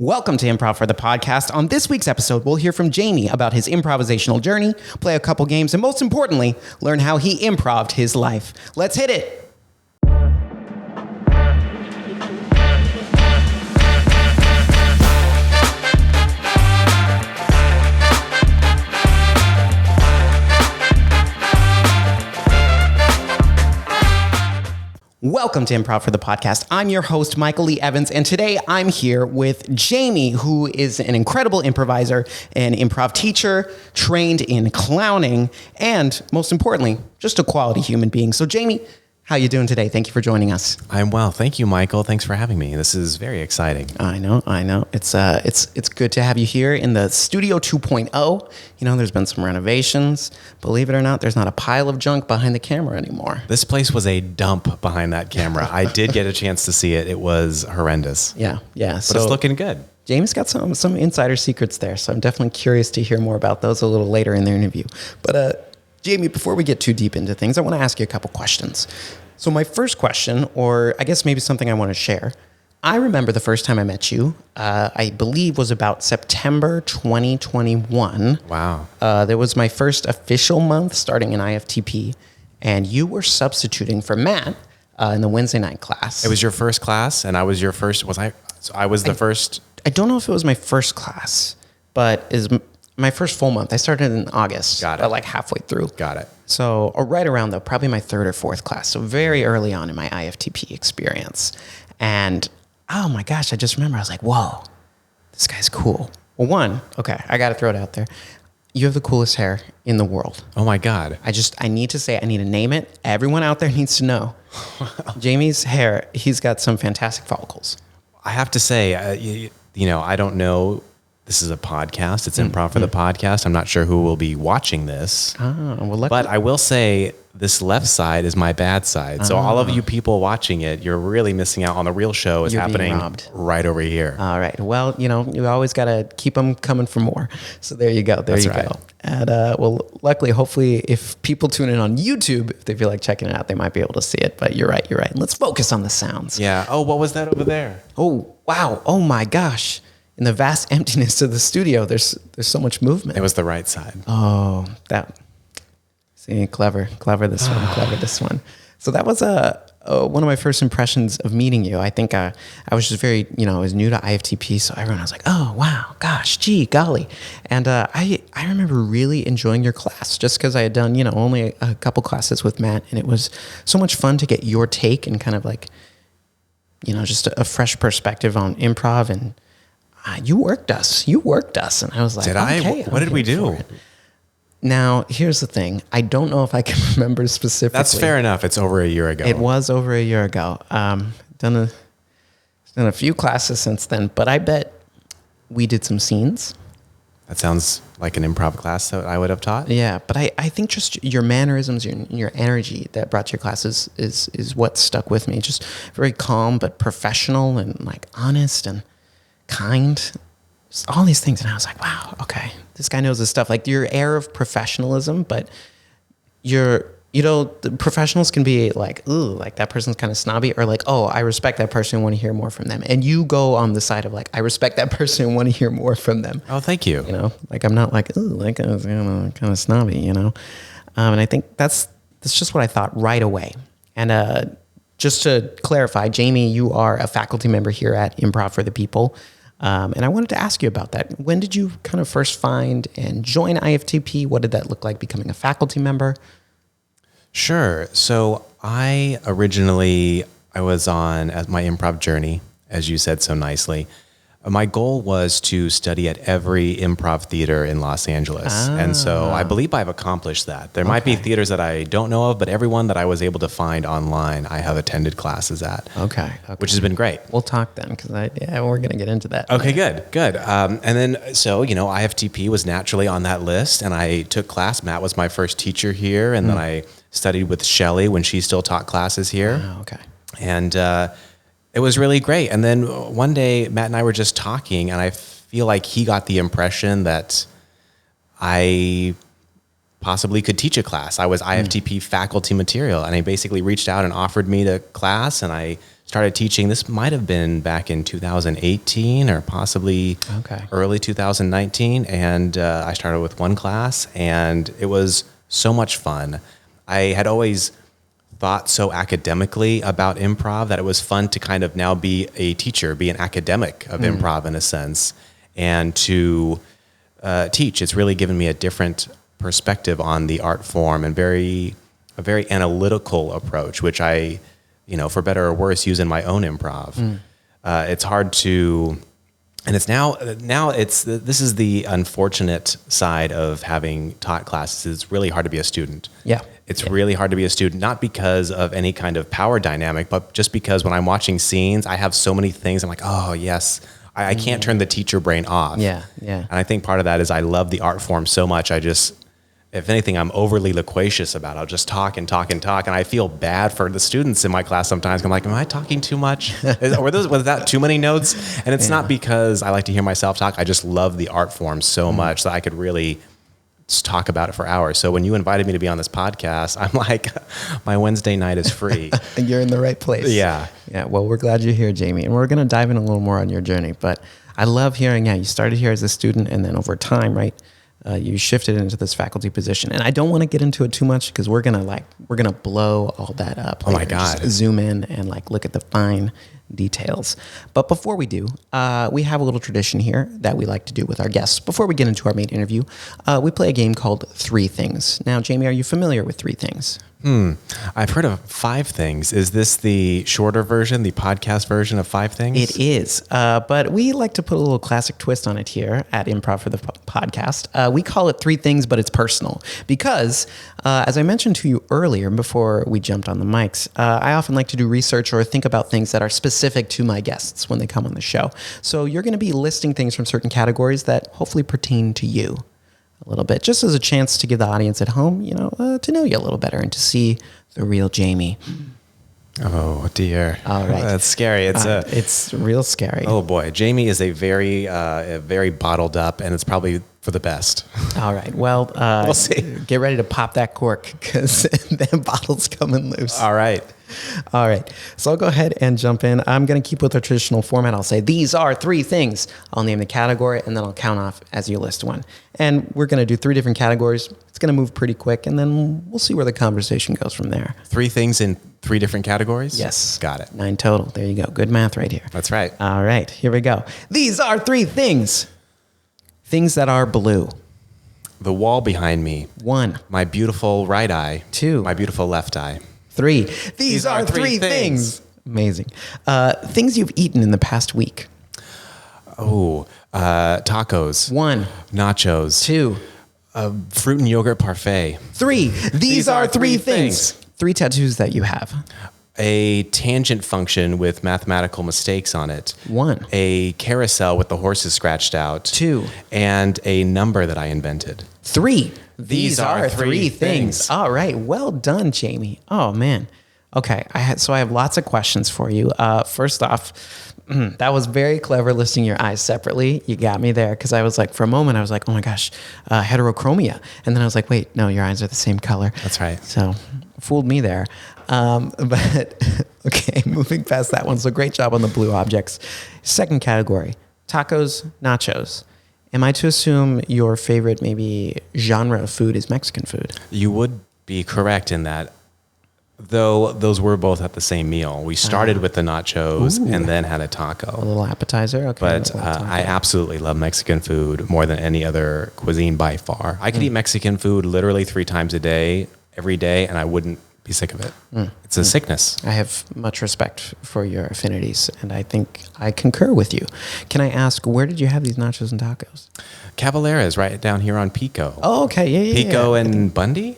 Welcome to Improv for the podcast. On this week's episode, we'll hear from Jaymie about his improvisational journey, play a couple games, and most importantly, learn how he improv'd his life. Let's hit it. Welcome to Improv for the podcast. I'm your host, Michael Lee Evans, and today I'm here with Jaymie, who is an incredible improviser, an improv teacher, trained in clowning, and most importantly, just a quality human being. So Jaymie, how you doing today? Thank you for joining us. I'm well. Thank you, Michael. Thanks for having me. This is very exciting. I know. It's good to have you here in the Studio 2.0. You know, there's been some renovations. Believe it or not, there's not a pile of junk behind the camera anymore. This place was a dump behind that camera. I did get a chance to see it. It was horrendous. Yeah. But it's looking good. Jaymie's got some insider secrets there, so I'm definitely curious to hear more about those a little later in the interview. But Jaymie, before we get too deep into things, I want to ask you a couple questions. So my first question, or I guess maybe something I want to share, I remember the first time I met you, I believe was about September 2021. Wow. There was my first official month starting in IFTP, and you were substituting for Matt in the Wednesday night class. It was your first class, and I was your first. Was I? So I was the first. I don't know if it was my first class, but is my first full month. I started in August. Got it. Like halfway through. Got it. So, or right around though, probably my third or fourth class. So very early on in my IFTP experience. And oh my gosh, I just remember I was like, whoa, this guy's cool. Well, one, okay, I got to throw it out there. You have the coolest hair in the world. Oh my God. I need to name it. Everyone out there needs to know. Jaymie's hair, he's got some fantastic follicles. I have to say, you know, I don't know. This is a podcast. It's Improv for the podcast. I'm not sure who will be watching this. But I will say this left side is my bad side. So all of you people watching it, you're really missing out on the real show is happening right over here. All right. Well, you know, you always got to keep them coming for more. So there you go. There you go. And well, luckily, hopefully, if people tune in on YouTube, if they feel like checking it out, they might be able to see it. But you're right. Let's focus on the sounds. Yeah. Oh, what was that over there? Oh, wow. Oh, my gosh. In the vast emptiness of the studio, there's so much movement. It was the right side. Oh, clever this one. So that was one of my first impressions of meeting you. I think I was just very, I was new to IFTP, so everyone was like, oh, wow, gosh, gee, golly. And I remember really enjoying your class just because I had done, only a couple classes with Matt, and it was so much fun to get your take and kind of like, just a fresh perspective on improv. And you worked us. And I was like, did I? What did we do? Now, here's the thing. I don't know if I can remember specifically. That's fair enough. It's over a year ago. It was over a year ago. Done a few classes since then, but I bet we did some scenes. That sounds like an improv class that I would have taught. Yeah, but I think just your mannerisms, your energy that brought to your classes is what stuck with me. Just very calm, but professional and like honest and kind, just all these things. And I was like, wow, okay, this guy knows his stuff. Like your air of professionalism, but the professionals can be like, ooh, like that person's kind of snobby, or like, oh, I respect that person and want to hear more from them. And you go on the side of like, I respect that person and want to hear more from them. Oh, thank you. Like I'm not like, ooh, like kind of snobby, And I think that's just what I thought right away. And just to clarify, Jaymie, you are a faculty member here at Improv for the People. And I wanted to ask you about that. When did you kind of first find and join IFTP? What did that look like becoming a faculty member? Sure. So I was on my improv journey, as you said so nicely. My goal was to study at every improv theater in Los Angeles. And so I believe I've accomplished that. There might be theaters that I don't know of, but everyone that I was able to find online, I have attended classes at. Okay. Which has been great. We'll talk then, because we're going to get into that. Okay, good. And then, so, IFTP was naturally on that list, and I took class. Matt was my first teacher here, and then I studied with Shelly when she still taught classes here. Oh, okay. And it was really great. And then one day, Matt and I were just talking, and I feel like he got the impression that I possibly could teach a class. I was IFTP faculty material, and he basically reached out and offered me the class, and I started teaching. This might have been back in 2018 or possibly early 2019. And I started with one class, and it was so much fun. I had always thought so academically about improv that it was fun to kind of now be a teacher, be an academic of improv in a sense, and to teach. It's really given me a different perspective on the art form and a very analytical approach, which I, for better or worse, use in my own improv. It's hard to, and it's this is the unfortunate side of having taught classes. It's really hard to be a student. Yeah. It's really hard to be a student, not because of any kind of power dynamic, but just because when I'm watching scenes, I have so many things. I'm like, oh yes, I can't turn the teacher brain off. Yeah. And I think part of that is I love the art form so much. If anything, I'm overly loquacious about it. I'll just talk and talk and talk. And I feel bad for the students in my class sometimes. I'm like, am I talking too much? Was that too many notes? And it's not because I like to hear myself talk. I just love the art form so much that I could really just talk about it for hours. So when you invited me to be on this podcast, I'm like, my Wednesday night is free. You're in the right place. Yeah. Yeah. Well, we're glad you're here, Jaymie. And we're going to dive in a little more on your journey. But I love hearing, you started here as a student, and then over time, right? You shifted into this faculty position, and I don't want to get into it too much because we're gonna blow all that up. Oh my God! Just zoom in and look at the fine details. But before we do, we have a little tradition here that we like to do with our guests. Before we get into our main interview, we play a game called Three Things. Now, Jaymie, are you familiar with Three Things? I've heard of Five Things. Is this the shorter version, the podcast version of Five Things? It is, but we like to put a little classic twist on it here at Improv for the podcast. We call it Three Things, but it's personal because, as I mentioned to you earlier before we jumped on the mics, I often like to do research or think about things that are specific to my guests when they come on the show. So you're going to be listing things from certain categories that hopefully pertain to you a little bit, just as a chance to give the audience at home, to know you a little better and to see the real Jaymie. Oh dear! All right, that's scary. It's real scary. Oh boy, Jaymie is a very bottled up, and it's probably for the best. All right, well, we'll see. Get ready to pop that cork because that bottle's coming loose. All right. So I'll go ahead and jump in. I'm going to keep with our traditional format. I'll say, these are three things. I'll name the category, and then I'll count off as you list one. And we're going to do three different categories. It's going to move pretty quick, and then we'll see where the conversation goes from there. Three things in three different categories? Yes. Got it. 9 total. There you go. Good math right here. That's right. All right, here we go. These are three things. Things that are blue. The wall behind me. 1. My beautiful right eye. 2. My beautiful left eye. 3. These are three things. Amazing. Things you've eaten in the past week. Oh, tacos. 1. Nachos. 2. Fruit and yogurt parfait. 3. These are three things. 3 tattoos that you have. A tangent function with mathematical mistakes on it. 1. A carousel with the horses scratched out. 2. And a number that I invented. 3. These are three things. All right. Well done, Jaymie. Oh, man. Okay. I have lots of questions for you. First off, that was very clever listing your eyes separately. You got me there because I was like, for a moment, I was like, oh my gosh, heterochromia. And then I was like, wait, no, your eyes are the same color. That's right. So fooled me there. But okay, moving past that one. So great job on the blue objects. Second category, tacos, nachos. Am I to assume your favorite maybe genre of food is Mexican food? You would be correct in that. Though those were both at the same meal. We started with the nachos and then had a taco. A little appetizer? Okay. But I absolutely love Mexican food more than any other cuisine by far. I could eat Mexican food literally 3 times a day, every day, and I wouldn't be sick of it. It's a sickness. I have much respect for your affinities, and I think I concur with you. Can I ask, where did you have these nachos and tacos? Cavalera's right down here on Pico. Oh, okay. Yeah. Pico and Bundy?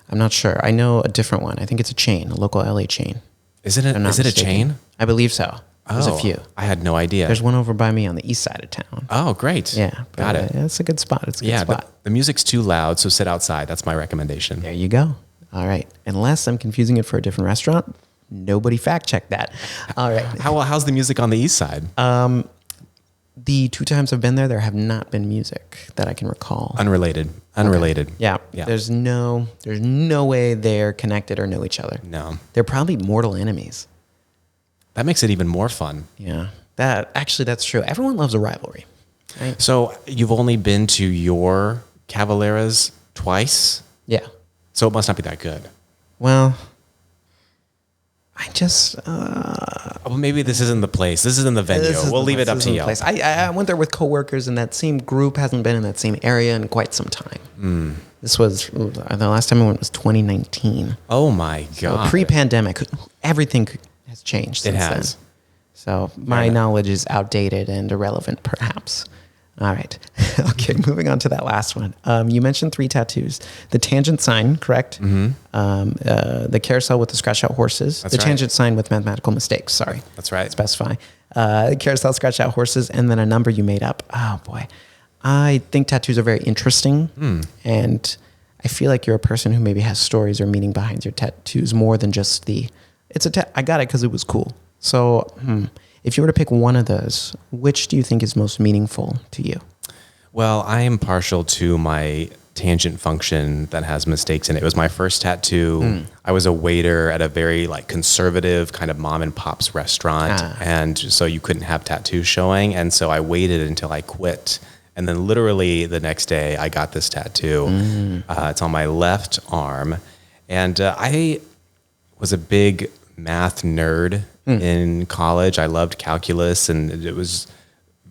I'm not sure. I know a different one. I think it's a chain, a local LA chain. Is it a chain? I believe so. There's a few. I had no idea. There's one over by me on the east side of town. Oh, great. Yeah. Got it. It's a good spot. It's a good spot. The music's too loud, so sit outside. That's my recommendation. There you go. All right. Unless I'm confusing it for a different restaurant, nobody fact checked that. All right. How's the music on the east side? The 2 times I've been there have not been music that I can recall. Unrelated. Okay. Yeah. There's no way they're connected or know each other. No. They're probably mortal enemies. That makes it even more fun. Yeah, that's true. Everyone loves a rivalry. Right? So you've only been to your Cavalera's twice? Yeah. So it must not be that good. Well, I just... well, maybe this isn't the place. This isn't the venue. We'll leave it up to you. I went there with coworkers, and that same group hasn't been in that same area in quite some time. This was... the last time I went was 2019. Oh, my God. So pre-pandemic, everything has changed since It has. then. So my knowledge is outdated and irrelevant, perhaps. All right. Okay, moving on to that last one. You mentioned 3 tattoos. The tangent sign, correct? Mm-hmm. The carousel with the scratched-out horses. That's right. Tangent sign with mathematical mistakes, sorry. That's right. Specify. Carousel, scratched-out horses, and then a number you made up. Oh, boy. I think tattoos are very interesting, and I feel like you're a person who maybe has stories or meaning behind your tattoos more than just the, I got it because it was cool. So, if you were to pick one of those, which do you think is most meaningful to you? Well, I am partial to my tangent function that has mistakes in it. It was my first tattoo. I was a waiter at a very conservative kind of mom and pop's restaurant. And so you couldn't have tattoos showing. And so I waited until I quit. And then literally the next day I got this tattoo. It's on my left arm. And I was a big math nerd in college. I loved calculus, and it was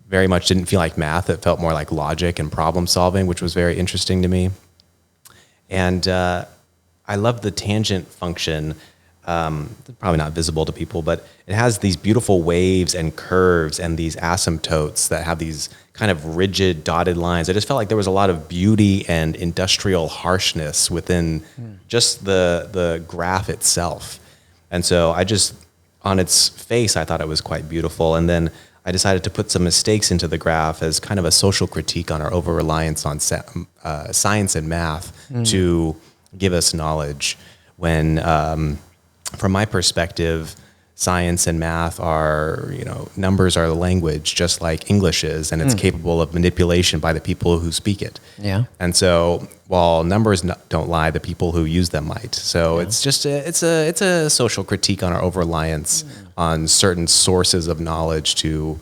very much didn't feel like math. It felt more like logic and problem solving, which was very interesting to me. And I love the tangent function. Probably not visible to people, but it has these beautiful waves and curves and these asymptotes that have these kind of rigid dotted lines. I just felt like there was a lot of beauty and industrial harshness within just the graph itself. And so on its face, I thought it was quite beautiful. And then I decided to put some mistakes into the graph as kind of a social critique on our over-reliance on science and math to give us knowledge when, from my perspective, science and math are, numbers are the language, just like English is, and it's capable of manipulation by the people who speak it. Yeah. And so while numbers don't lie, the people who use them might. So it's just it's a social critique on our over-reliance on certain sources of knowledge to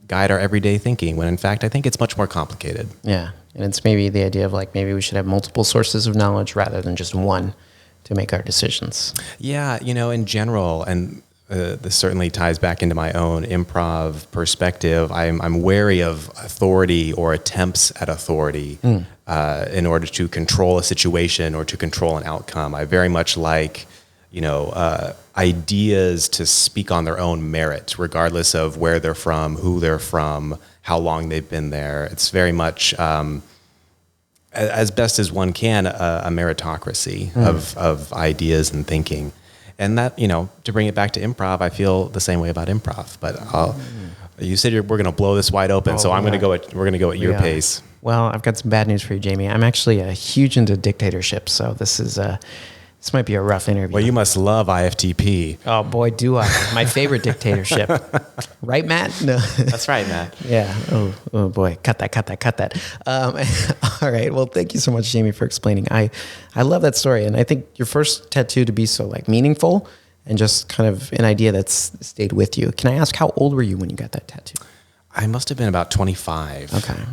guide our everyday thinking, when in fact I think it's much more complicated. Yeah. And it's maybe the idea of maybe we should have multiple sources of knowledge rather than just one to make our decisions. Yeah, in general, and this certainly ties back into my own improv perspective. I'm wary of authority or attempts at authority in order to control a situation or to control an outcome. I very much like, ideas to speak on their own merit, regardless of where they're from, who they're from, how long they've been there. It's very much, as best as one can, a meritocracy of ideas and thinking. And that, to bring it back to improv, I feel the same way about improv. But you said we're going to blow this wide open, so we're going to go at your pace. Well, I've got some bad news for you, Jaymie. I'm actually huge into dictatorship, so this might be a rough interview. Well, you must love IFTP. Oh boy, do I! My favorite dictatorship, right, Matt? No, that's right, Matt. Yeah. Oh boy, cut that. All right. Well, thank you so much, Jaymie, for explaining. I love that story, and I think your first tattoo to be so meaningful and just kind of an idea that's stayed with you. Can I ask how old were you when you got that tattoo? I must have been about 25. Okay.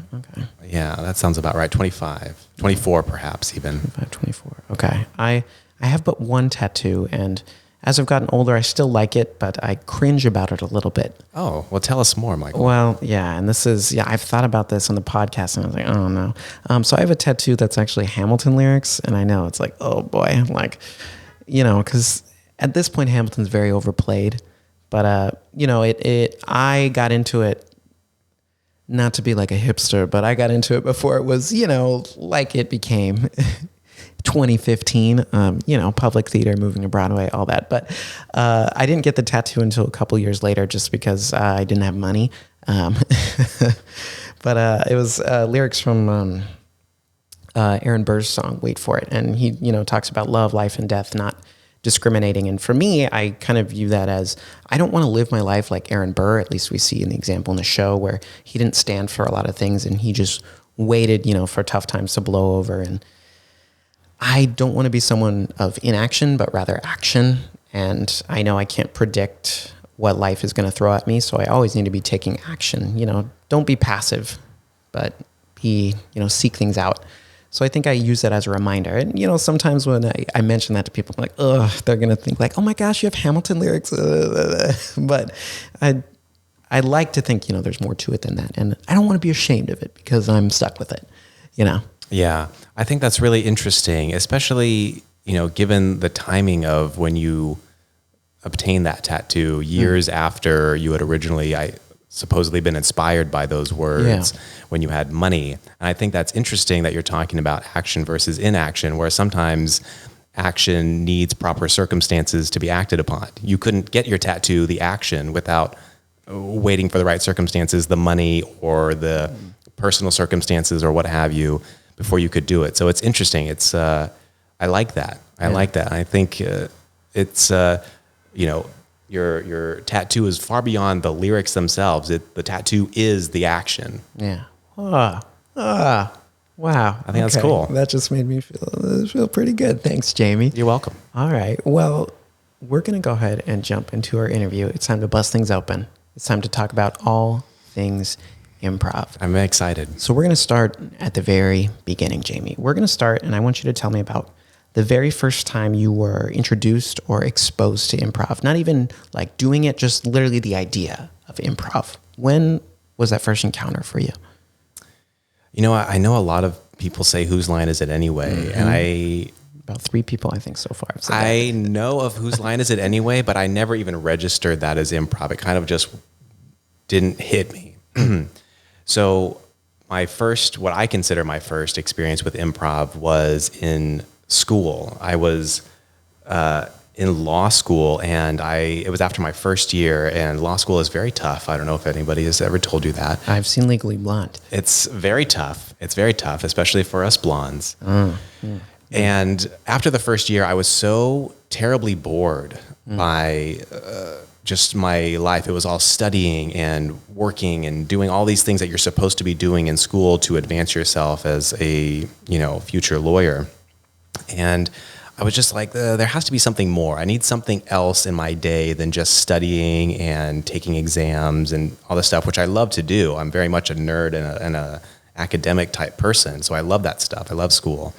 Yeah, that sounds about right. 25, 24 perhaps even. 25, 24. Okay. I have but one tattoo, and as I've gotten older, I still like it, but I cringe about it a little bit. Oh, well, tell us more, Michael. Well, yeah, and I've thought about this on the podcast, and I was like, oh no. So I have a tattoo that's actually Hamilton lyrics, and I know it's oh boy, because at this point Hamilton's very overplayed, but I got into it, not to be like a hipster, but I got into it before it was, like it became 2015, public theater, moving to Broadway, all that. But I didn't get the tattoo until a couple years later just because I didn't have money. But it was lyrics from Aaron Burr's song, Wait For It. And he, talks about love, life, and death, not discriminating. And for me, I kind of view that as, I don't want to live my life like Aaron Burr. At least we see in the example in the show where he didn't stand for a lot of things and he just waited, for tough times to blow over. And I don't want to be someone of inaction, but rather action. And I know I can't predict what life is going to throw at me. So I always need to be taking action. Don't be passive, but seek things out. So I think I use that as a reminder. And, sometimes when I mention that to people, I'm like, ugh, they're going to think like, oh my gosh, you have Hamilton lyrics. But I like to think, there's more to it than that. And I don't want to be ashamed of it because I'm stuck with it, Yeah, I think that's really interesting, especially, given the timing of when you obtained that tattoo years after you had originally, supposedly been inspired by those words when you had money. And I think that's interesting that you're talking about action versus inaction, where sometimes action needs proper circumstances to be acted upon. You couldn't get your tattoo, the action, without waiting for the right circumstances, the money or the personal circumstances or what have you, before you could do it. So it's interesting. It's, I like that. I like that. I think it's, your tattoo is far beyond the lyrics themselves. The tattoo is the action. Yeah. Wow. I think that's cool. That just made me feel pretty good. Thanks, Jaymie. You're welcome. All right. Well, we're going to go ahead and jump into our interview. It's time to bust things open. It's time to talk about all things improv. I'm excited. So we're going to start at the very beginning, Jaymie. We're going to start, and I want you to tell me about the very first time you were introduced or exposed to improv. Not even like doing it, just literally the idea of improv. When was that first encounter for you? I know a lot of people say, whose line is it anyway? And about 3 people, I think, so far. I know of whose line is it anyway, but I never even registered that as improv. It kind of just didn't hit me. So what I consider my first experience with improv was in school. I was in law school, and it was after my first year, and law school is very tough. I don't know if anybody has ever told you that. I've seen Legally Blonde. It's very tough. It's very tough, especially for us blondes. And after the first year, I was so terribly bored by just my life. It was all studying and working and doing all these things that you're supposed to be doing in school to advance yourself as a future lawyer. And I was just like, there has to be something more. I need something else in my day than just studying and taking exams and all this stuff, which I love to do. I'm very much a nerd and a academic type person, so I love that stuff. I love school.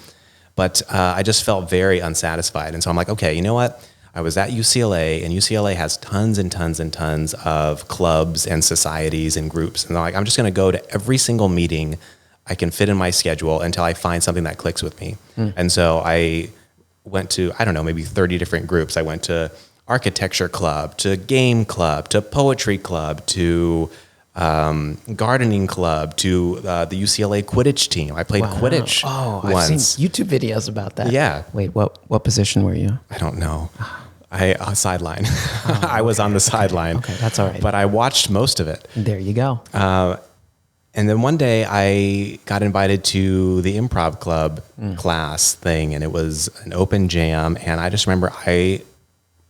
But I just felt very unsatisfied. And so I'm like, okay, you know what? I was at UCLA, and UCLA has tons and tons and tons of clubs and societies and groups. And I'm just going to go to every single meeting I can fit in my schedule until I find something that clicks with me. And so I went to, I don't know, maybe 30 different groups. I went to architecture club, to game club, to poetry club, to gardening club, to the UCLA Quidditch team. I played Quidditch once. I've seen YouTube videos about that. Yeah. Wait, what position were you? I don't know. Sideline. I was on the sideline. Okay, that's all right. But I watched most of it. There you go. And then one day I got invited to the improv club class thing, and it was an open jam. And I just remember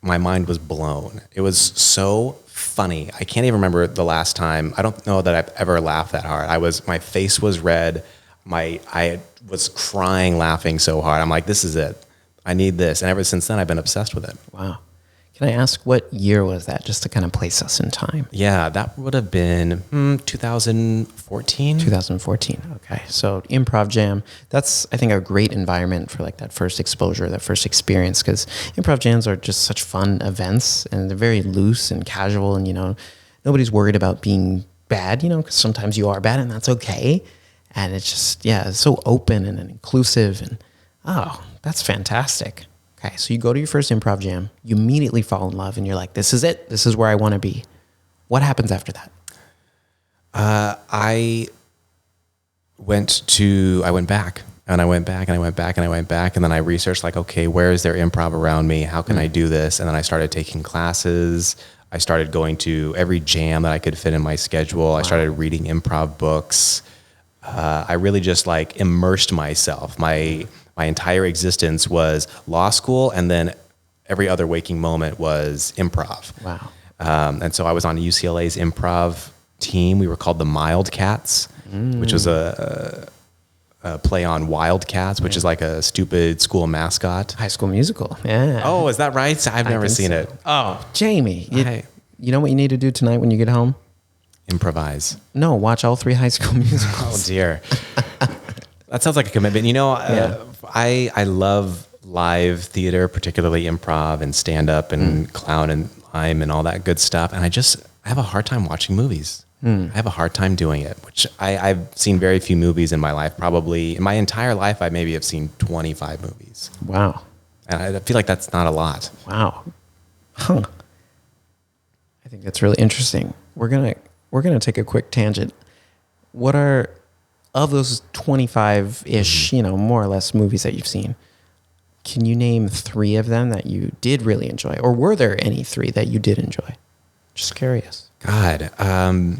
my mind was blown. It was so funny. I can't even remember the last time. I don't know that I've ever laughed that hard. My face was red. I was crying, laughing so hard. I'm like, this is it. I need this. And ever since then, I've been obsessed with it. Wow. Can I ask what year was that, just to kind of place us in time? Yeah, that would have been 2014. 2014. Okay. So Improv Jam, that's, I think, a great environment for like that first exposure, that first experience, because improv jams are just such fun events, and they're very loose and casual, and, nobody's worried about being bad, because sometimes you are bad, and that's okay. And it's just, it's so open and inclusive, and that's fantastic. Okay, so you go to your first improv jam, you immediately fall in love, and you're like, this is it. This is where I want to be. What happens after that? I went back, and I went back, and I went back, and I went back, and then I researched like, okay, where is there improv around me? How can I do this? And then I started taking classes. I started going to every jam that I could fit in my schedule. I started reading improv books. I really just like immersed myself. My entire existence was law school, and then every other waking moment was improv. Wow. And so I was on UCLA's improv team. We were called the Mildcats, which was a play on Wildcats, which is like a stupid school mascot. High School Musical. Yeah. Oh, is that right? I've never seen it. Oh, Jaymie, You know what you need to do tonight when you get home? Improvise. No, watch all 3 High School Musicals. Oh dear. That sounds like a commitment. You know, I love live theater, particularly improv and stand up and clown and mime and all that good stuff. And I have a hard time watching movies. I have a hard time doing it, which I've seen very few movies in my life. Probably in my entire life, I maybe have seen 25 movies. Wow. And I feel like that's not a lot. Wow. Huh. I think that's really interesting. We're gonna take a quick tangent. What are, of those 25-ish, more or less movies that you've seen, can you name 3 of them that you did really enjoy? Or were there any 3 that you did enjoy? Just curious. God. I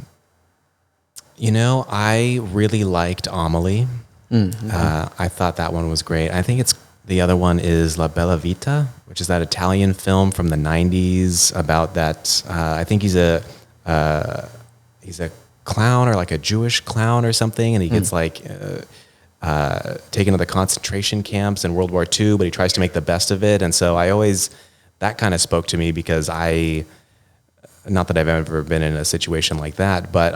really liked Amelie. I thought that one was great. I think the other one is La Bella Vita, which is that Italian film from the 90s about that. I think he's a clown, or like a Jewish clown or something, and he gets taken to the concentration camps in World War II, but he tries to make the best of it. And so that kind of spoke to me, because not that I've ever been in a situation like that, but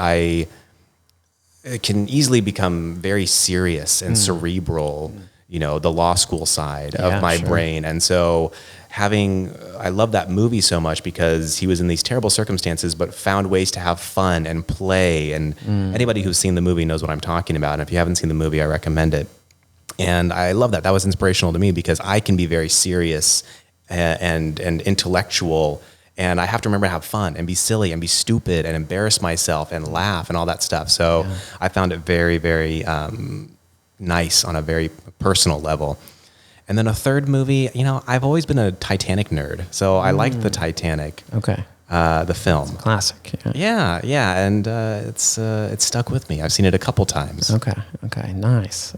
it can easily become very serious and cerebral, the law school side of my brain. And so I love that movie so much, because he was in these terrible circumstances, but found ways to have fun and play. And anybody who's seen the movie knows what I'm talking about. And if you haven't seen the movie, I recommend it. And I love that. That was inspirational to me, because I can be very serious and intellectual, and I have to remember to have fun and be silly and be stupid and embarrass myself and laugh and all that stuff. So I found it very, very nice on a very personal level. And then a third movie, I've always been a Titanic nerd, so I liked the Titanic. Okay. The film. Classic. Yeah, and it's stuck with me. I've seen it a couple times. Okay, nice.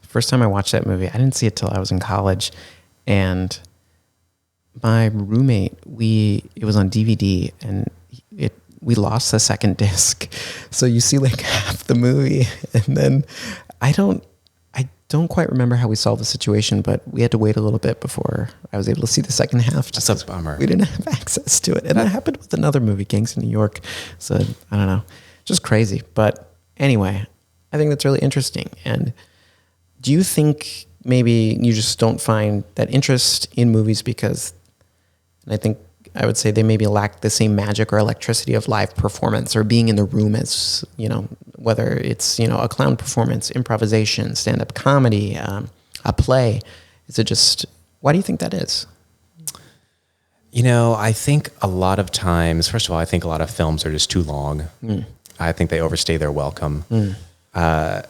First time I watched that movie, I didn't see it till I was in college, and my roommate, it was on DVD, and we lost the second disc, so you see like half the movie, and then I don't quite remember how we solved the situation, but we had to wait a little bit before I was able to see the second half. That's a bummer. We didn't have access to it. And that happened with another movie, Gangs in New York. So I don't know, just crazy. But anyway, I think that's really interesting. And do you think maybe you just don't find that interest in movies because, and I would say they maybe lack the same magic or electricity of live performance or being in the room as, whether it's, a clown performance, improvisation, stand-up comedy, a play. Is it just, why do you think that is? I think a lot of times, first of all, I think a lot of films are just too long. I think they overstay their welcome. I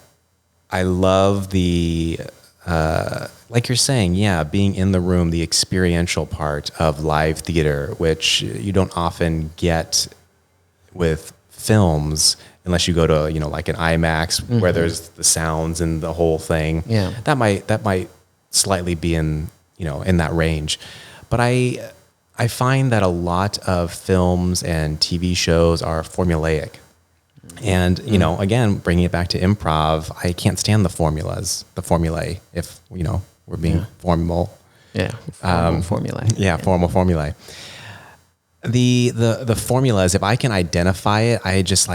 love the, like you're saying, being in the room, the experiential part of live theater, which you don't often get with films unless you go to, like an IMAX where there's the sounds and the whole thing. Yeah. That might slightly be in that range. But I find that a lot of films and TV shows are formulaic. And, again, bringing it back to improv, I can't stand the formulae, if, we're being formal. Yeah, formal formulae. Yeah, formal formulae. The formulas, if I can identify it, I just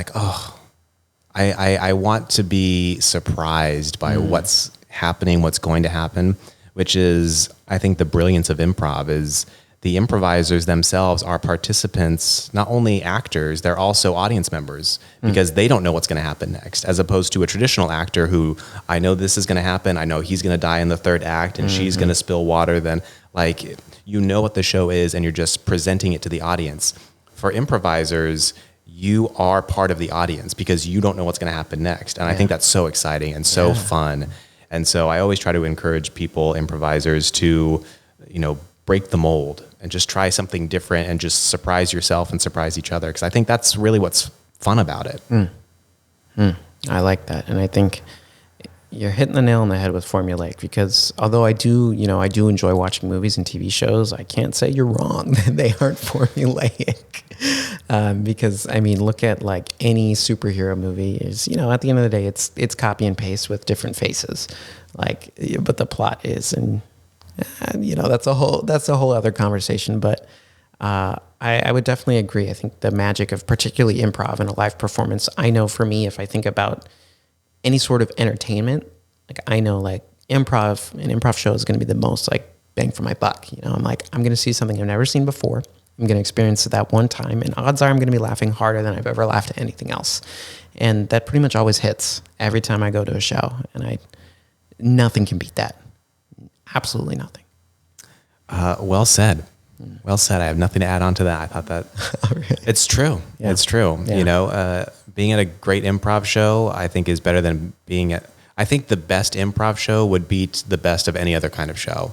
I want to be surprised by what's happening, what's going to happen, which is, I think, the brilliance of improv is the improvisers themselves are participants, not only actors, they're also audience members, because they don't know what's going to happen next, as opposed to a traditional actor who, I know this is going to happen, I know he's going to die in the third act, and she's going to spill water, then what the show is, and you're just presenting it to the audience. For improvisers, you are part of the audience because you don't know what's going to happen next. And I think that's so exciting and so fun. And so I always try to encourage people, improvisers, to, break the mold and just try something different and just surprise yourself and surprise each other. Because I think that's really what's fun about it. I like that. And I think you're hitting the nail on the head with formulaic, because although I do enjoy watching movies and TV shows, I can't say you're wrong. They aren't formulaic. Because look at like any superhero movie is, at the end of the day, it's copy and paste with different faces, but the plot is, and that's a whole other conversation. But I would definitely agree. I think the magic of particularly improv and a live performance, I know for me, if I think about any sort of entertainment, like I know like an improv show is going to be the most like bang for my buck. You know, I'm like, I'm going to see something I've never seen before. I'm going to experience it that one time, and odds are I'm going to be laughing harder than I've ever laughed at anything else. And that pretty much always hits every time I go to a show, and nothing can beat that. Absolutely nothing. Well said. Well said. I have nothing to add on to that. I thought that it's true. Yeah. It's true. Yeah. You know, being at a great improv show, I think is better than being at, I think the best improv show would beat the best of any other kind of show,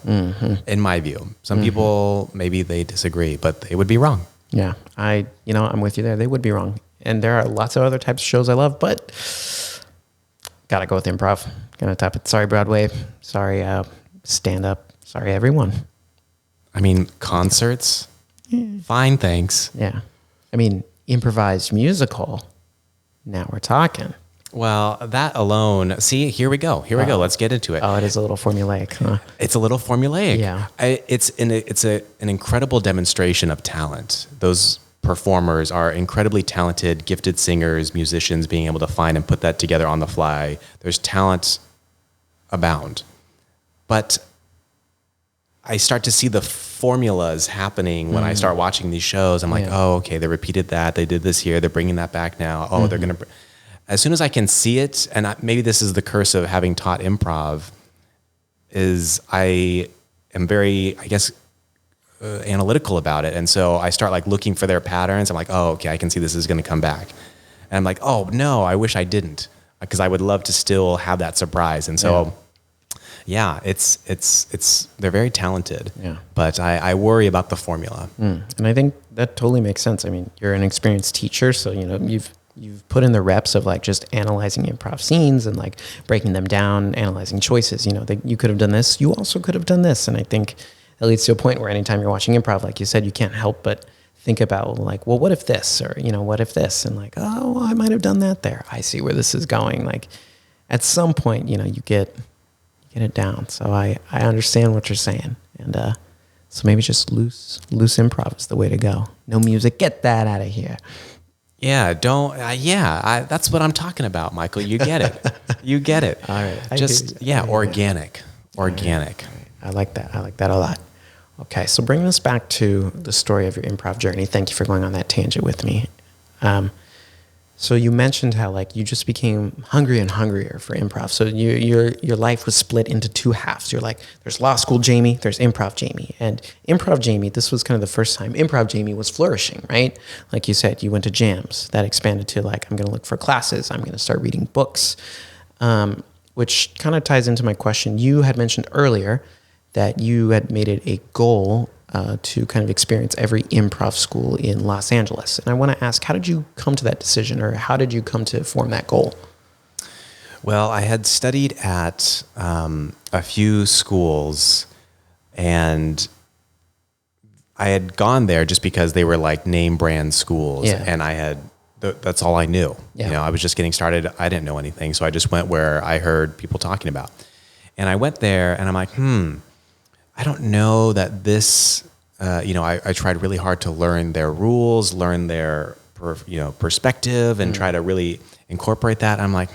in my view. Some people, maybe they disagree, but they would be wrong. Yeah. I'm with you there. They would be wrong. And there are lots of other types of shows I love, but gotta go with improv. Gonna top it. Sorry, Broadway. Sorry, stand up. Sorry, everyone. I mean, concerts, fine, thanks. Yeah. I mean, improvised musical, now we're talking. Well, that alone, see, here we go. Here we go. Let's get into it. Oh, it is a little formulaic, huh? It's a little formulaic. Yeah. It's an incredible demonstration of talent. Those performers are incredibly talented, gifted singers, musicians, being able to find and put that together on the fly. There's talent abound. But I start to see the formulas happening when I start watching these shows. I'm like, oh, okay, they repeated that. They did this here. They're bringing that back now. Oh, they're going to... As soon as I can see it, and maybe this is the curse of having taught improv, is I am very, I guess, analytical about it. And so I start like looking for their patterns. I'm like, oh, okay, I can see this is going to come back. And I'm like, oh, no, I wish I didn't, because I would love to still have that surprise. And so... Yeah, they're very talented. Yeah. But I worry about the formula. And I think that totally makes sense. I mean, you're an experienced teacher, so you've put in the reps of like just analyzing improv scenes and like breaking them down, analyzing choices. You could have done this, you also could have done this. And I think it leads to a point where anytime you're watching improv, like you said, you can't help but think about like, well, what if this, or what if this, and like, oh, I might have done that there. I see where this is going. Like at some point, you get it down. So I understand what you're saying. And so maybe just loose improv is the way to go. No music. Get that out of here. Yeah, don't. That's what I'm talking about, Michael. You get it. You get it. All right. Organic. Organic. All right. I like that. I like that a lot. Okay, so bringing us back to the story of your improv journey. Thank you for going on that tangent with me. So you mentioned how like you just became hungrier and hungrier for improv. So your life was split into two halves. You're like, there's law school Jaymie, there's improv Jaymie. And improv Jaymie, this was kind of the first time improv Jaymie was flourishing, right? Like you said, you went to jams. That expanded to like, I'm going to look for classes. I'm going to start reading books, which kind of ties into my question. You had mentioned earlier that you had made it a goal to kind of experience every improv school in Los Angeles. And I want to ask, how did you come to that decision, or how did you come to form that goal? Well, I had studied at a few schools, and I had gone there just because they were like name brand schools, and that's all I knew. Yeah. I was just getting started. I didn't know anything. So I just went where I heard people talking about. And I went there and I'm like, I don't know that this, I tried really hard to learn their rules, learn their, perspective, and try to really incorporate that. I'm like,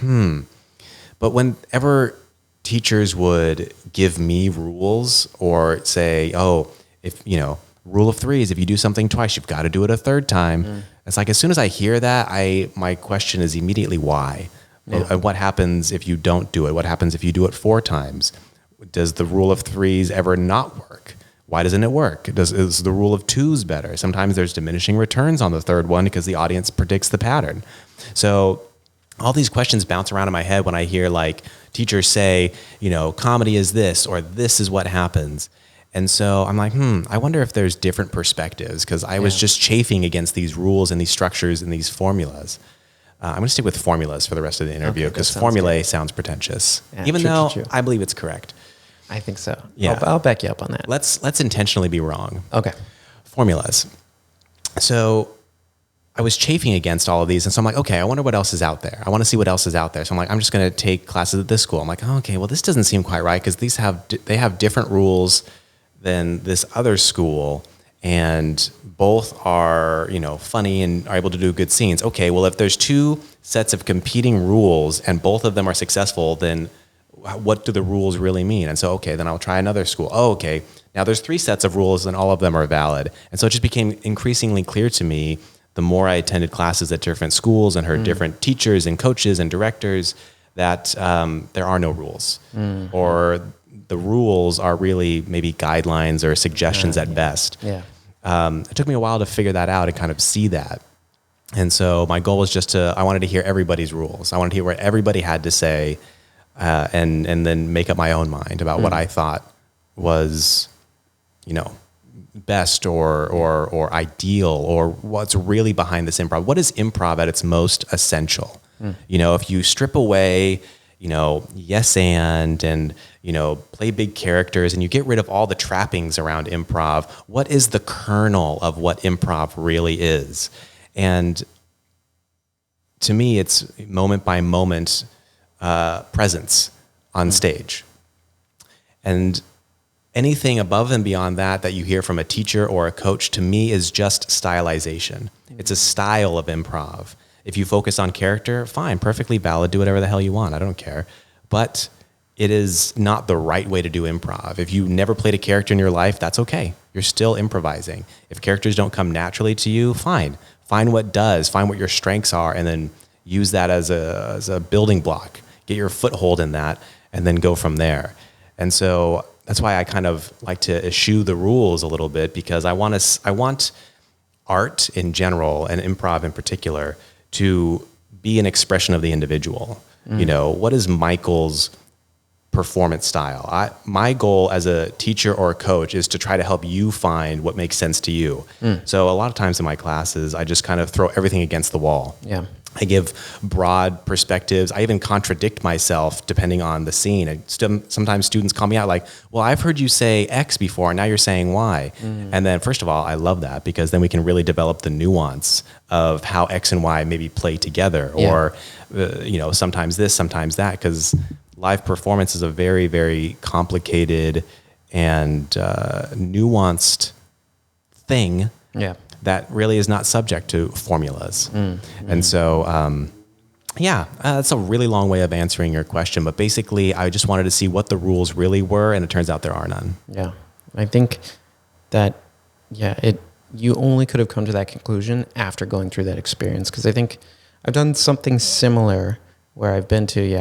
But whenever teachers would give me rules or say, rule of three is if you do something twice, you've got to do it a third time. It's like, as soon as I hear that, my question is immediately why. Yeah. What happens if you don't do it? What happens if you do it 4 times? Does the rule of threes ever not work? Why doesn't it work? Is the rule of 2s better? Sometimes there's diminishing returns on the third one because the audience predicts the pattern. So all these questions bounce around in my head when I hear like teachers say, comedy is this, or this is what happens. And so I'm like, I wonder if there's different perspectives, because I was just chafing against these rules and these structures and these formulas. I'm going to stick with formulas for the rest of the interview, because formulae sounds pretentious, even though I believe it's correct. I think so. Yeah. I'll back you up on that. Let's intentionally be wrong. Okay. Formulas. So I was chafing against all of these, and so I'm like, okay, I wonder what else is out there. I want to see what else is out there. So I'm like, I'm just going to take classes at this school. I'm like, oh, okay, well, this doesn't seem quite right, because they have different rules than this other school, and both are, funny and are able to do good scenes. Okay, well, if there's two sets of competing rules and both of them are successful, then what do the rules really mean? And so, okay, then I'll try another school. Oh, okay, now there's three sets of rules and all of them are valid. And so it just became increasingly clear to me the more I attended classes at different schools and heard different teachers and coaches and directors that there are no rules, or the rules are really maybe guidelines or suggestions at best. Yeah. It took me a while to figure that out and kind of see that. And so my goal was I wanted to hear everybody's rules. I wanted to hear what everybody had to say, and then make up my own mind about what I thought was, best or ideal, or what's really behind this improv. What is improv at its most essential? If you strip away, yes and play big characters and you get rid of all the trappings around improv, what is the kernel of what improv really is? And to me, it's moment by moment presence on stage. And anything above and beyond that you hear from a teacher or a coach, to me, is just stylization. It's a style of improv. If you focus on character, fine, perfectly valid, do whatever the hell you want, I don't care. But it is not the right way to do improv. If you never played a character in your life, that's okay. You're still improvising. If characters don't come naturally to you, fine. Find what does, find what your strengths are, and then use that as a building block. Get your foothold in that, and then go from there. And so that's why I kind of like to eschew the rules a little bit, because I want art in general, and improv in particular, to be an expression of the individual. What is Michael's performance style? My goal as a teacher or a coach is to try to help you find what makes sense to you. So a lot of times in my classes, I just kind of throw everything against the wall. Yeah. I give broad perspectives. I even contradict myself depending on the scene. And sometimes students call me out like, well, I've heard you say X before, and now you're saying Y. And then first of all, I love that, because then we can really develop the nuance of how X and Y maybe play together, or, sometimes this, sometimes that, because live performance is a very, very complicated and nuanced thing. Yeah. That really is not subject to formulas. And so, that's a really long way of answering your question. But basically, I just wanted to see what the rules really were, and it turns out there are none. Yeah. I think that, you only could have come to that conclusion after going through that experience. Because I think I've done something similar where I've been to,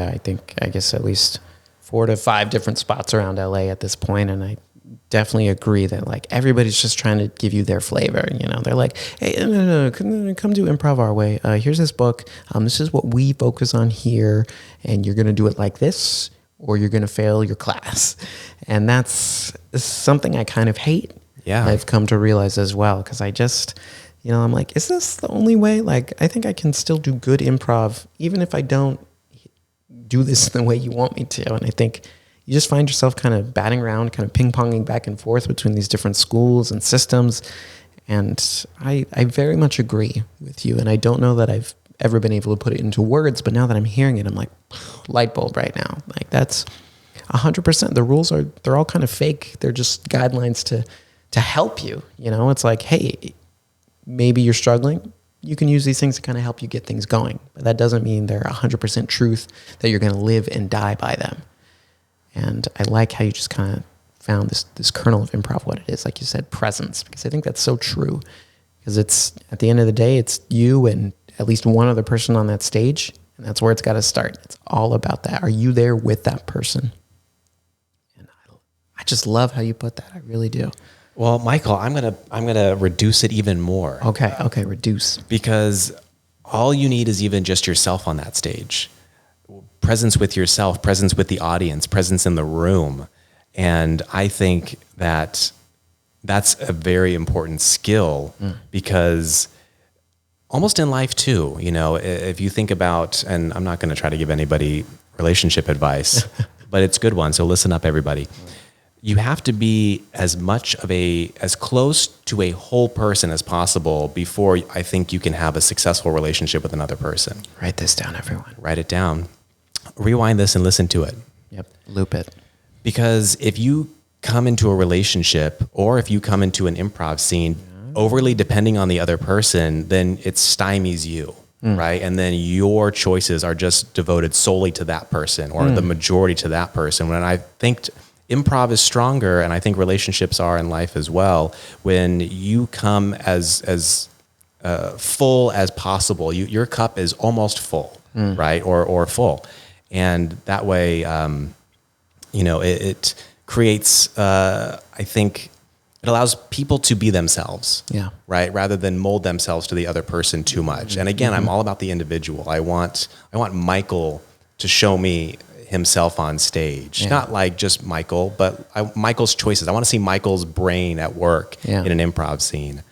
I guess at least 4 to 5 different spots around LA at this point, and I definitely agree that like everybody's just trying to give you their flavor. They're like, hey, no, come do improv our way. Here's this book. This is what we focus on here, and you're going to do it like this, or you're going to fail your class. And that's something I kind of hate. Yeah. I've come to realize as well, because I just, I'm like, is this the only way? Like, I think I can still do good improv, even if I don't do this the way you want me to. And I think you just find yourself kind of batting around, kind of ping-ponging back and forth between these different schools and systems. And I very much agree with you. And I don't know that I've ever been able to put it into words, but now that I'm hearing it, I'm like, light bulb right now. Like, that's 100%. The rules they're all kind of fake. They're just guidelines to help you. It's like, hey, maybe you're struggling. You can use these things to kind of help you get things going. But that doesn't mean they're 100% truth, that you're going to live and die by them. And I like how you just kind of found this kernel of improv, what it is, like you said, presence, because I think that's so true. Because it's, at the end of the day, it's you and at least one other person on that stage, and that's where it's got to start. It's all about that. Are you there with that person? And I just love how you put that. I really do. Well, Michael, I'm gonna reduce it even more. Okay, reduce. Because all you need is even just yourself on that stage. Presence with yourself, presence with the audience, presence in the room. And I think that that's a very important skill, because almost in life too, if you think about, and I'm not going to try to give anybody relationship advice, but it's a good one. So listen up, everybody. You have to be as close to a whole person as possible before I think you can have a successful relationship with another person. Write this down, everyone. Write it down. Rewind this and listen to it. Yep. Loop it. Because if you come into a relationship, or if you come into an improv scene overly depending on the other person, then it stymies you, right? And then your choices are just devoted solely to that person, or the majority to that person. When I think improv is stronger, and I think relationships are in life as well, when you come as full as possible. Your cup is almost full, right? Or full. And that way, it creates, I think, it allows people to be themselves, right? Rather than mold themselves to the other person too much. And again, I'm all about the individual. I want Michael to show me himself on stage, not like just Michael, but Michael's choices. I want to see Michael's brain at work in an improv scene.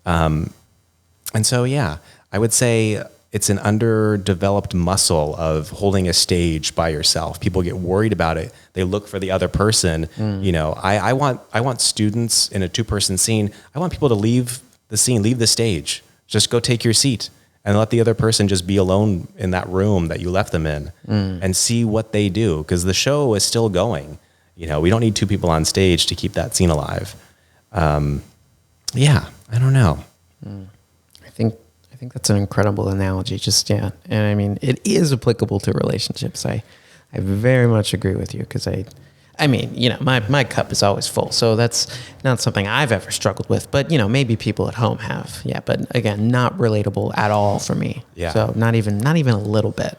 And so, I would say it's an underdeveloped muscle of holding a stage by yourself. People get worried about it. They look for the other person. I want students in a 2-person scene. I want people to leave the scene, leave the stage. Just go take your seat and let the other person just be alone in that room that you left them in and see what they do. Because the show is still going. We don't need 2 people on stage to keep that scene alive. I don't know. I think that's an incredible analogy. And I mean, it is applicable to relationships. I very much agree with you, because I mean, my cup is always full, so that's not something I've ever struggled with. But maybe people at home have. But again, not relatable at all for me. So not even a little bit.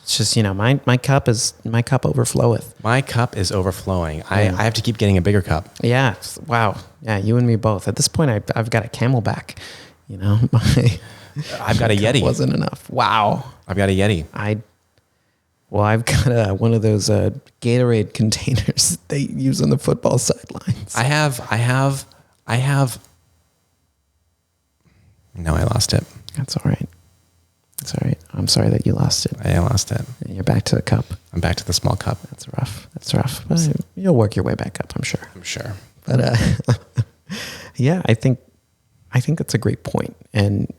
It's just my cup overfloweth. My cup is overflowing. I have to keep getting a bigger cup. Yeah. Wow. Yeah. You and me both. At this point, I've got a Camelback. I've got a Yeti. Wasn't enough. Wow. I've got a Yeti. I've got one of those Gatorade containers they use on the football sidelines. I have. No, I lost it. That's all right. I'm sorry that you lost it. I lost it. You're back to the cup. I'm back to the small cup. That's rough. But you'll work your way back up, I'm sure. But I think that's a great point. And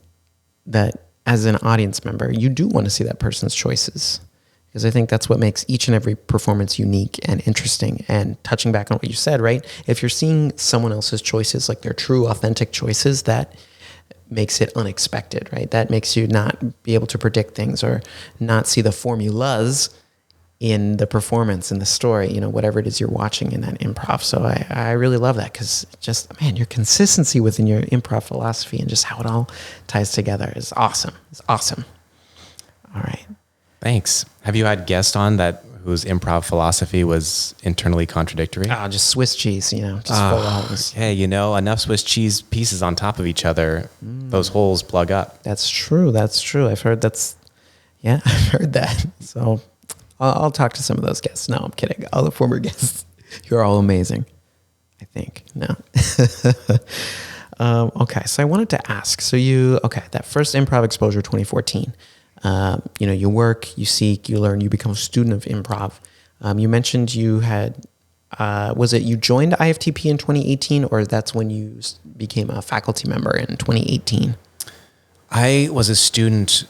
that as an audience member, you do want to see that person's choices, because I think that's what makes each and every performance unique and interesting. And touching back on what you said, right? If you're seeing someone else's choices, like their true, authentic choices, that makes it unexpected, right? That makes you not be able to predict things or not see the formulas in the performance, in the story, whatever it is you're watching in that improv. So I really love that, because your consistency within your improv philosophy and just how it all ties together is awesome. It's awesome. All right. Thanks. Have you had guests on whose improv philosophy was internally contradictory? Just Swiss cheese, just full holes. Hey, enough Swiss cheese pieces on top of each other, those holes plug up. That's true. I've heard I've heard that. So I'll talk to some of those guests. No, I'm kidding. All the former guests, you're all amazing, I think. No. Okay, so I wanted to ask. So that first improv exposure, 2014. You work, you seek, you learn, you become a student of improv. You mentioned you had, was it you joined IFTP in 2018, or that's when you became a faculty member in 2018? I was a student,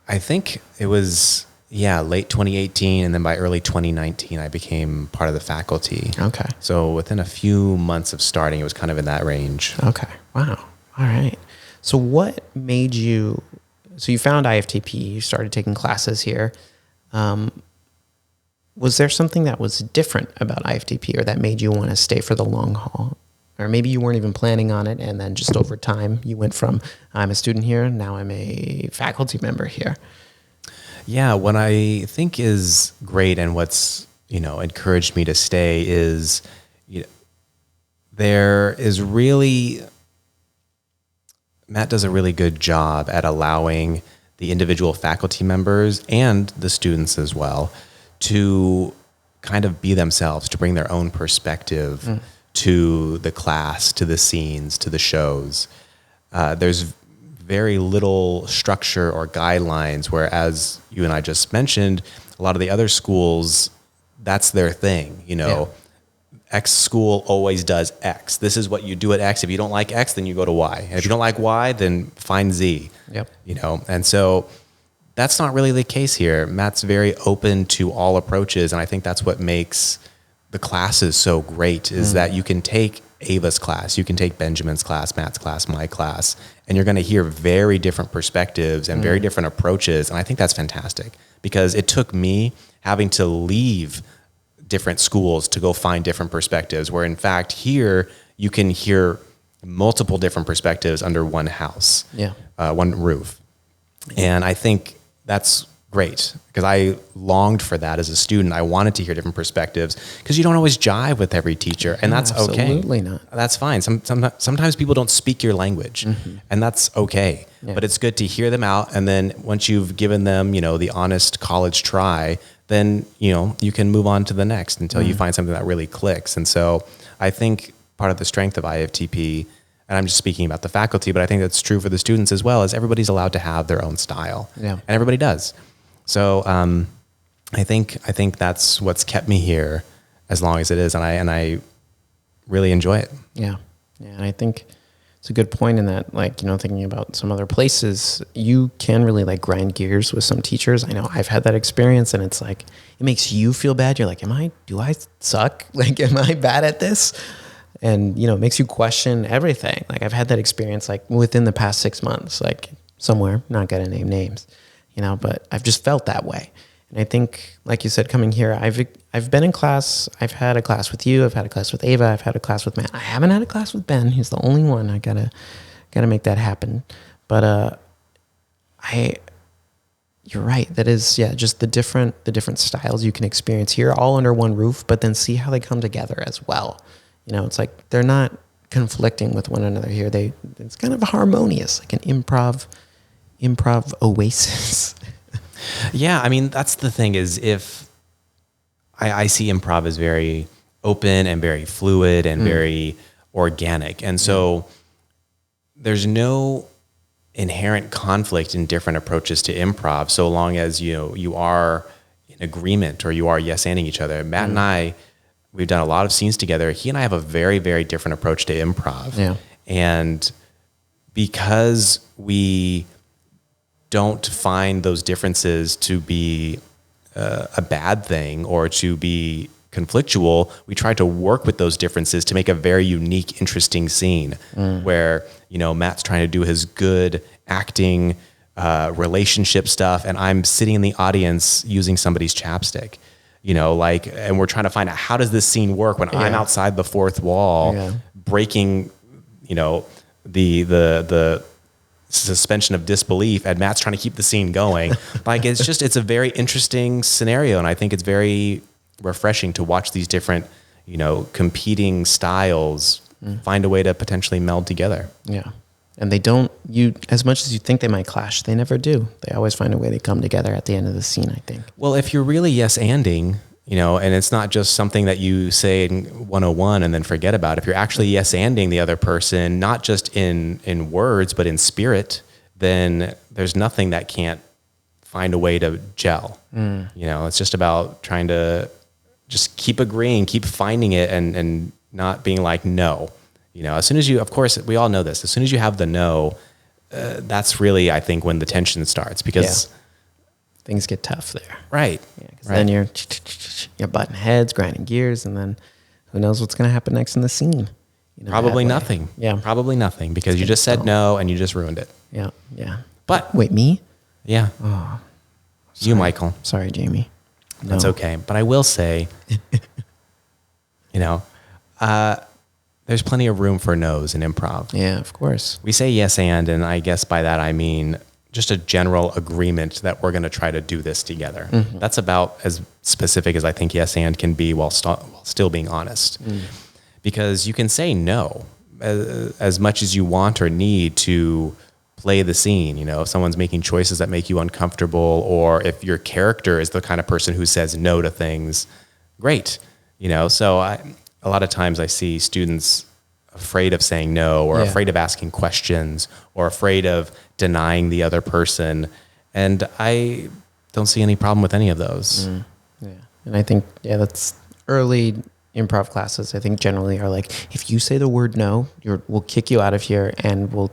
I think it was, late 2018. And then by early 2019, I became part of the faculty. Okay. So within a few months of starting, it was kind of in that range. Okay. Wow. All right. So what made you... So you found IFTP, you started taking classes here. Was there something that was different about IFTP, or that made you want to stay for the long haul? Or maybe you weren't even planning on it, and then just over time you went from, I'm a student here, now I'm a faculty member here. Yeah, what I think is great and what's, encouraged me to stay is there is really... Matt does a really good job at allowing the individual faculty members and the students as well to kind of be themselves, to bring their own perspective to the class, to the scenes, to the shows. There's very little structure or guidelines, whereas you and I just mentioned, a lot of the other schools, that's their thing, X school always does X. This is what you do at X. If you don't like X, then you go to Y. And if you don't like Y, then find Z. Yep. And so that's not really the case here. Matt's very open to all approaches, and I think that's what makes the class is so great is that you can take Ava's class, you can take Benjamin's class, Matt's class, my class, and you're going to hear very different perspectives and very different approaches. And I think that's fantastic because it took me having to leave different schools to go find different perspectives, where in fact here you can hear multiple different perspectives under one house, one roof. And I think that's great because I longed for that as a student. I wanted to hear different perspectives because you don't always jive with every teacher, and that's okay. Absolutely not. That's fine. Sometimes people don't speak your language, and that's okay. Yeah. But it's good to hear them out, and then once you've given them, the honest college try, then you can move on to the next until you find something that really clicks. And so I think part of the strength of IFTP, and I'm just speaking about the faculty, but I think that's true for the students as well, is everybody's allowed to have their own style, and everybody does. So I think that's what's kept me here as long as it is, and I really enjoy it. Yeah, and I think it's a good point in that, thinking about some other places, you can really grind gears with some teachers. I know I've had that experience, and it's it makes you feel bad. You're like, do I suck? Am I bad at this? And it makes you question everything. I've had that experience within the past 6 months, somewhere, not gonna name names. But I've just felt that way. And I think, like you said, coming here, I've been in class. I've had a class with you. I've had a class with Ava. I've had a class with Matt. I haven't had a class with Ben. He's the only one. I gotta make that happen. But you're right. That is, just the different styles you can experience here, all under one roof. But then see how they come together as well. It's they're not conflicting with one another here. It's kind of harmonious, like an improv oasis. Yeah, I mean, that's the thing is if I see improv as very open and very fluid and very organic. And so there's no inherent conflict in different approaches to improv so long as you are in agreement or you are yes-anding each other. Matt and I, we've done a lot of scenes together. He and I have a very, very different approach to improv. Yeah. And because we don't find those differences to be a bad thing or to be conflictual, we try to work with those differences to make a very unique, interesting scene where, Matt's trying to do his good acting, relationship stuff, and I'm sitting in the audience using somebody's chapstick, and we're trying to find out how does this scene work when I'm outside the fourth wall, breaking, the suspension of disbelief, and Matt's trying to keep the scene going. It's a very interesting scenario, and I think it's very refreshing to watch these different, competing styles find a way to potentially meld together. Yeah. And as much as you think they might clash, they never do. They always find a way to come together at the end of the scene, I think. Well, if you're really yes-anding, and it's not just something that you say in 101 and then forget about. If you're actually yes-anding the other person, not just in words, but in spirit, then there's nothing that can't find a way to gel. It's just about trying to just keep agreeing, keep finding it and not being like, no. As soon as of course, we all know this, as soon as you have the no, that's really, I think, when the tension starts because things get tough there. Right. Yeah, because then you're butting heads, grinding gears, and then who knows what's going to happen next in the scene. Probably nothing. Yeah. Probably nothing because you just said no and you just ruined it. Yeah. Yeah. But wait, me? Yeah. Oh, sorry. You, Michael. Sorry, Jaymie. No. That's okay. But I will say, there's plenty of room for no's in improv. Yeah, of course. We say yes and I guess by that I mean just a general agreement that we're going to try to do this together. That's about as specific as I think yes and can be while still being honest. Because you can say no as much as you want or need to play the scene. If someone's making choices that make you uncomfortable, or if your character is the kind of person who says no to things, great. So a lot of times I see students afraid of saying no, or afraid of asking questions, or afraid of denying the other person. And I don't see any problem with any of those. Yeah. And I think, that's early improv classes, I think generally are if you say the word no, we'll kick you out of here and we'll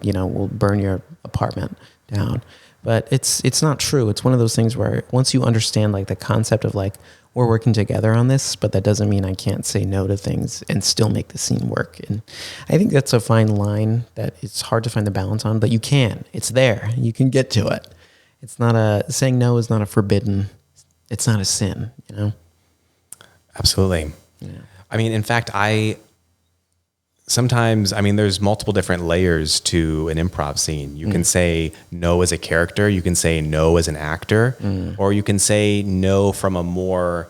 burn your apartment down. But it's not true. It's one of those things where once you understand like the concept of like we're working together on this, but that doesn't mean I can't say no to things and still make the scene work. And I think that's a fine line that it's hard to find the balance on, but you can. It's there. You can get to it. It's not saying no is not a forbidden. It's not a sin, you know? Absolutely. Yeah. I mean, in fact, sometimes, there's multiple different layers to an improv scene. You can say no as a character, you can say no as an actor, or you can say no from a more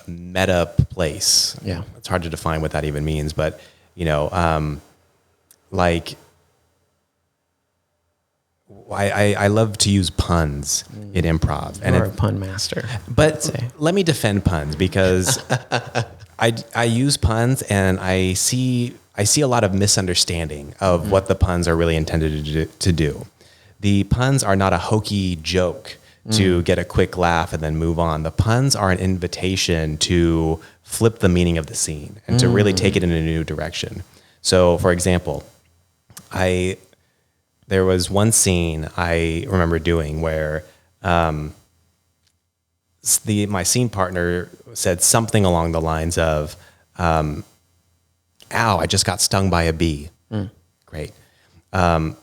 meta place. Yeah. It's hard to define what that even means, but, I love to use puns in improv. You're a pun master. But let me defend puns because I use puns and I see a lot of misunderstanding of what the puns are really intended to do. The puns are not a hokey joke to get a quick laugh and then move on. The puns are an invitation to flip the meaning of the scene and to really take it in a new direction. So, for example, there was one scene I remember doing where my scene partner said something along the lines of, ow, I just got stung by a bee. Great. And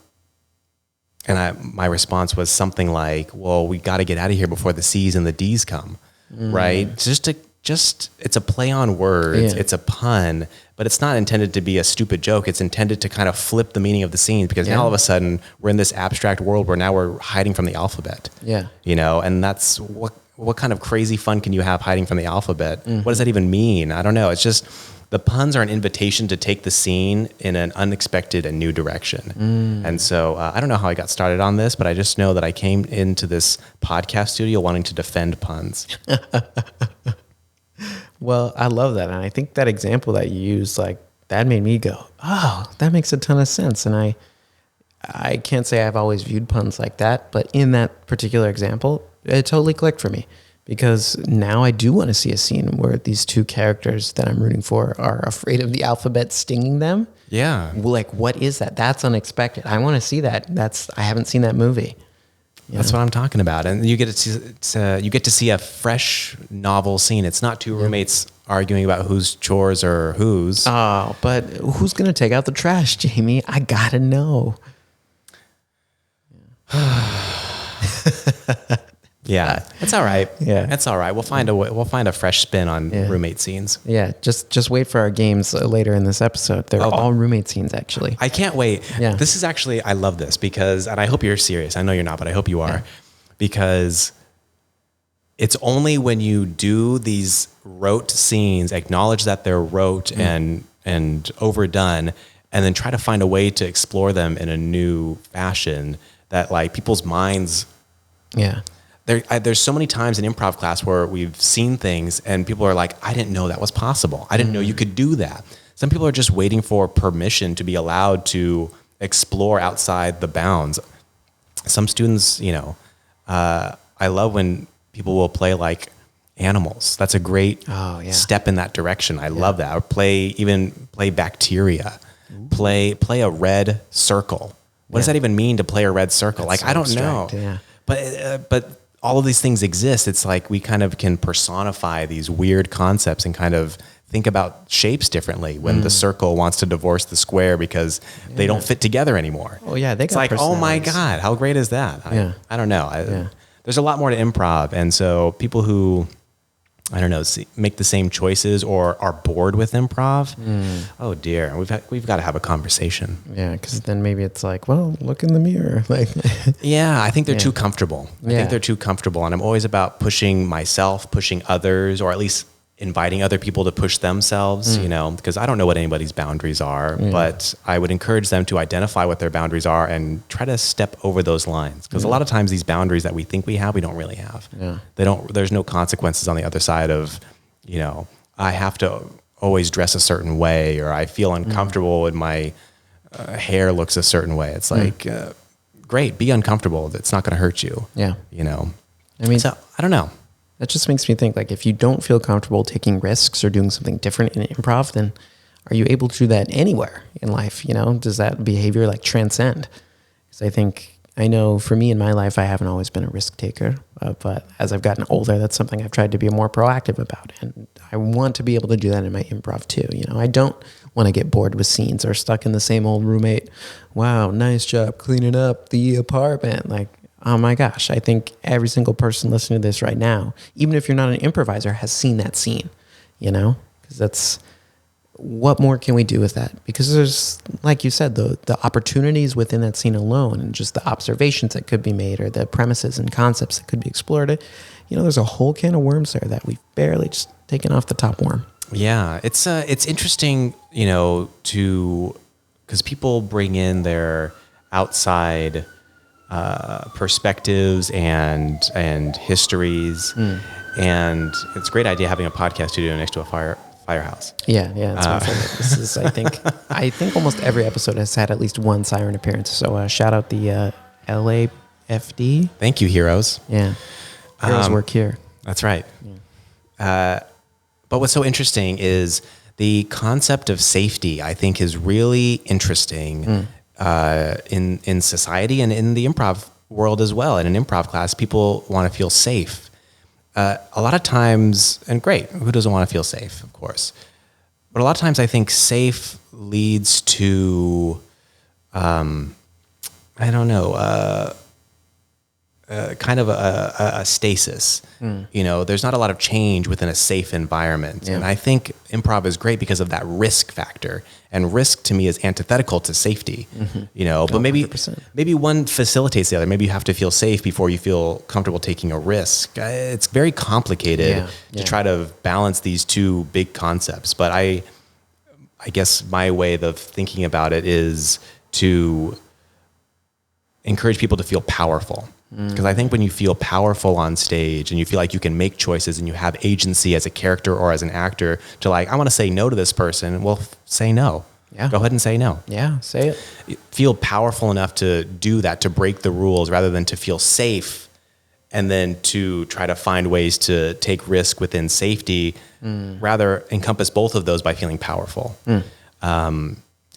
my response was something like, well, we got to get out of here before the C's and the D's come, right? It's a play on words. Yeah. It's a pun, but it's not intended to be a stupid joke. It's intended to kind of flip the meaning of the scene because now all of a sudden we're in this abstract world where now we're hiding from the alphabet. Yeah. And that's what kind of crazy fun can you have hiding from the alphabet? What does that even mean? I don't know. It's just the puns are an invitation to take the scene in an unexpected and new direction. And so I don't know how I got started on this, but I just know that I came into this podcast studio wanting to defend puns. Well, I love that. And I think that example that you used, like, that made me go, oh, that makes a ton of sense. And I can't say I've always viewed puns like that, but in that particular example, it totally clicked for me because now I do want to see a scene where these two characters that I'm rooting for are afraid of the alphabet stinging them. Yeah. Like, what is that? That's unexpected. I want to see that. I haven't seen that movie. That's what I'm talking about. And you get to see a fresh novel scene. It's not two roommates arguing about whose chores are whose. Oh, but who's going to take out the trash, Jaymie? I got to know. Yeah, that's all right. Yeah, that's all right. We'll find a fresh spin on roommate scenes. Yeah, just wait for our games later in this episode. They're all roommate scenes, actually. I can't wait. Yeah, this is actually, I love this because, and I hope you're serious. I know you're not, but I hope you are, because it's only when you do these rote scenes, acknowledge that they're rote and overdone, and then try to find a way to explore them in a new fashion that like people's minds. Yeah. There's so many times in improv class where we've seen things and people are like, I didn't know that was possible. I didn't know you could do that. Some people are just waiting for permission to be allowed to explore outside the bounds. Some students, I love when people will play like animals. That's a great step in that direction. I love that. Or play bacteria. Play a red circle. What does that even mean to play a red circle? That's I don't know. Yeah. But all of these things exist. It's like we kind of can personify these weird concepts and kind of think about shapes differently when the circle wants to divorce the square because they don't fit together anymore. Oh yeah, it's like, oh my God, how great is that? I don't know. There's a lot more to improv, and so people who make the same choices or are bored with improv. Oh dear, we've got to have a conversation. Yeah, because then maybe it's like, well, look in the mirror. Like, yeah, I think they're too comfortable. I think they're too comfortable, and I'm always about pushing myself, pushing others, or at least inviting other people to push themselves. Because I don't know what anybody's boundaries are, but I would encourage them to identify what their boundaries are and try to step over those lines. Because a lot of times these boundaries that we think we have, we don't really have. Yeah. There's no consequences on the other side of, I have to always dress a certain way, or I feel uncomfortable when my hair looks a certain way. It's like, great, be uncomfortable. It's not going to hurt you. Yeah. So I don't know. That just makes me think, like, if you don't feel comfortable taking risks or doing something different in improv, then are you able to do that anywhere in life? Does that behavior like transcend? Because I think I know for me in my life, I haven't always been a risk taker, but as I've gotten older, that's something I've tried to be more proactive about. And I want to be able to do that in my improv too. You know, I don't want to get bored with scenes or stuck in the same old roommate. Wow, nice job cleaning up the apartment. Like, oh my gosh, I think every single person listening to this right now, even if you're not an improviser, has seen that scene, you know, because that's, what more can we do with that? Because there's, like you said, the opportunities within that scene alone and just the observations that could be made or the premises and concepts that could be explored. You know, there's a whole can of worms there that we've barely just taken off the top worm. Yeah, it's interesting, you know, because people bring in their outside perspectives and histories, and it's a great idea having a podcast studio next to a firehouse. Yeah, it's my favorite. This is, I think almost every episode has had at least one siren appearance. So shout out the LAFD. Thank you, heroes. Yeah, heroes work here. That's right. Yeah. But what's so interesting is the concept of safety, I think, is really interesting in society and in the improv world as well. In an improv class, people want to feel safe. A lot of times, and great, who doesn't want to feel safe, of course? But a lot of times I think safe leads to, kind of a stasis. You know, there's not a lot of change within a safe environment. Yeah. And I think improv is great because of that risk factor. And risk to me is antithetical to safety, you know, but maybe one facilitates the other. Maybe you have to feel safe before you feel comfortable taking a risk. It's very complicated to try to balance these two big concepts. But I guess my way of thinking about it is to encourage people to feel powerful. Because I think when you feel powerful on stage and you feel like you can make choices and you have agency as a character or as an actor to like, I want to say no to this person. Well, say no. Yeah. Go ahead and say no. Yeah, say it. Feel powerful enough to do that, to break the rules rather than to feel safe and then to try to find ways to take risk within safety. Rather encompass both of those by feeling powerful. So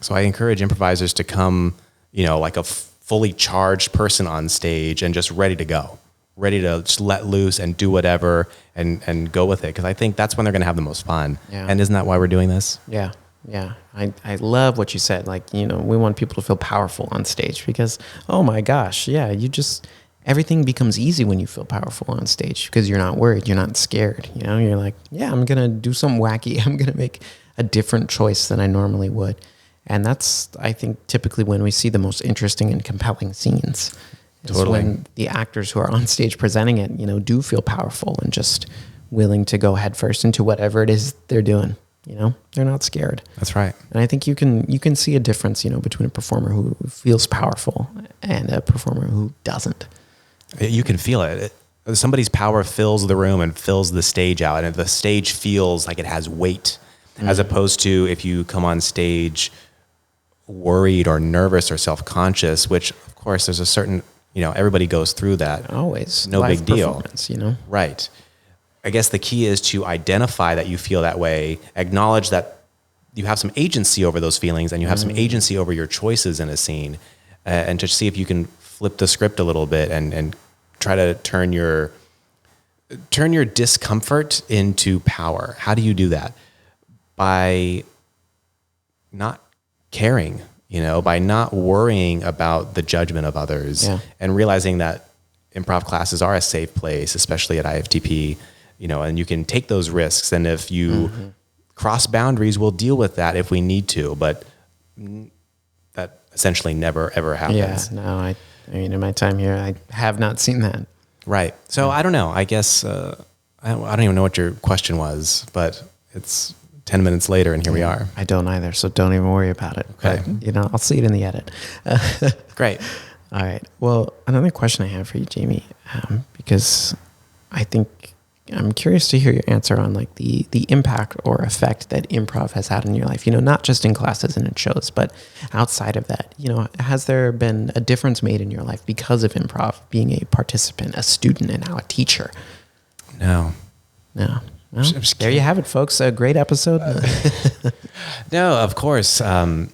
I encourage improvisers to come, you know, like a fully charged person on stage and just ready to go, ready to just let loose and do whatever and go with it. Because I think that's when they're going to have the most fun. Yeah. And isn't that why we're doing this? Yeah. I love what you said. Like, you know, we want people to feel powerful on stage because, oh my gosh, everything becomes easy when you feel powerful on stage because you're not worried, you're not scared. You know, you're like, yeah, I'm going to do something wacky. I'm going to make a different choice than I normally would. And that's, I think, typically when we see the most interesting and compelling scenes. Totally. When the actors who are on stage presenting it, you know, do feel powerful and just willing to go head first into whatever it is they're doing. You know, they're not scared. That's right. And I think you can see a difference, you know, between a performer who feels powerful and a performer who doesn't. You can feel it. Somebody's power fills the room and fills the stage out, and the stage feels like it has weight, as opposed to if you come on stage worried or nervous or self-conscious, which of course there's a certain, you know, everybody goes through that. Always. No big deal. You know? Right. I guess the key is to identify that you feel that way, acknowledge that you have some agency over those feelings and you have some agency over your choices in a scene, and to see if you can flip the script a little bit and try to turn your discomfort into power. How do you do that? By not caring, you know, by not worrying about the judgment of others, and realizing that improv classes are a safe place, especially at IFTP, you know, and you can take those risks. And if you cross boundaries, we'll deal with that if we need to, but that essentially never, ever happens. Yeah, no, I mean, in my time here, I have not seen that. Right. So I don't know, I guess, I don't even know what your question was, but it's 10 minutes later and here we are. I don't either, so don't even worry about it. Okay. But, you know, I'll see it in the edit. Great. All right. Well, another question I have for you, Jaymie, because I think I'm curious to hear your answer on like the impact or effect that improv has had in your life, you know, not just in classes and in shows, but outside of that. You know, has there been a difference made in your life because of improv, being a participant, a student, and now a teacher? No. Well, there you have it, folks. A great episode. No, of course. I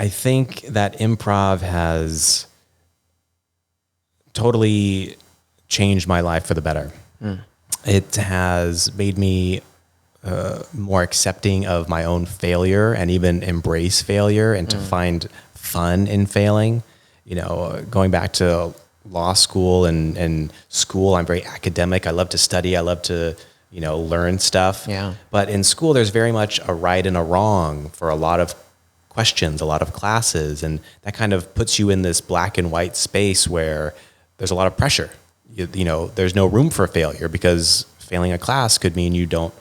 think that improv has totally changed my life for the better. It has made me more accepting of my own failure and even embrace failure and to find fun in failing. You know, going back to law school and school, I'm very academic. I love to study. I love to, you know, learn stuff. Yeah. But in school, there's very much a right and a wrong for a lot of questions, a lot of classes. And that kind of puts you in this black and white space where there's a lot of pressure. You know, there's no room for failure because failing a class could mean you don't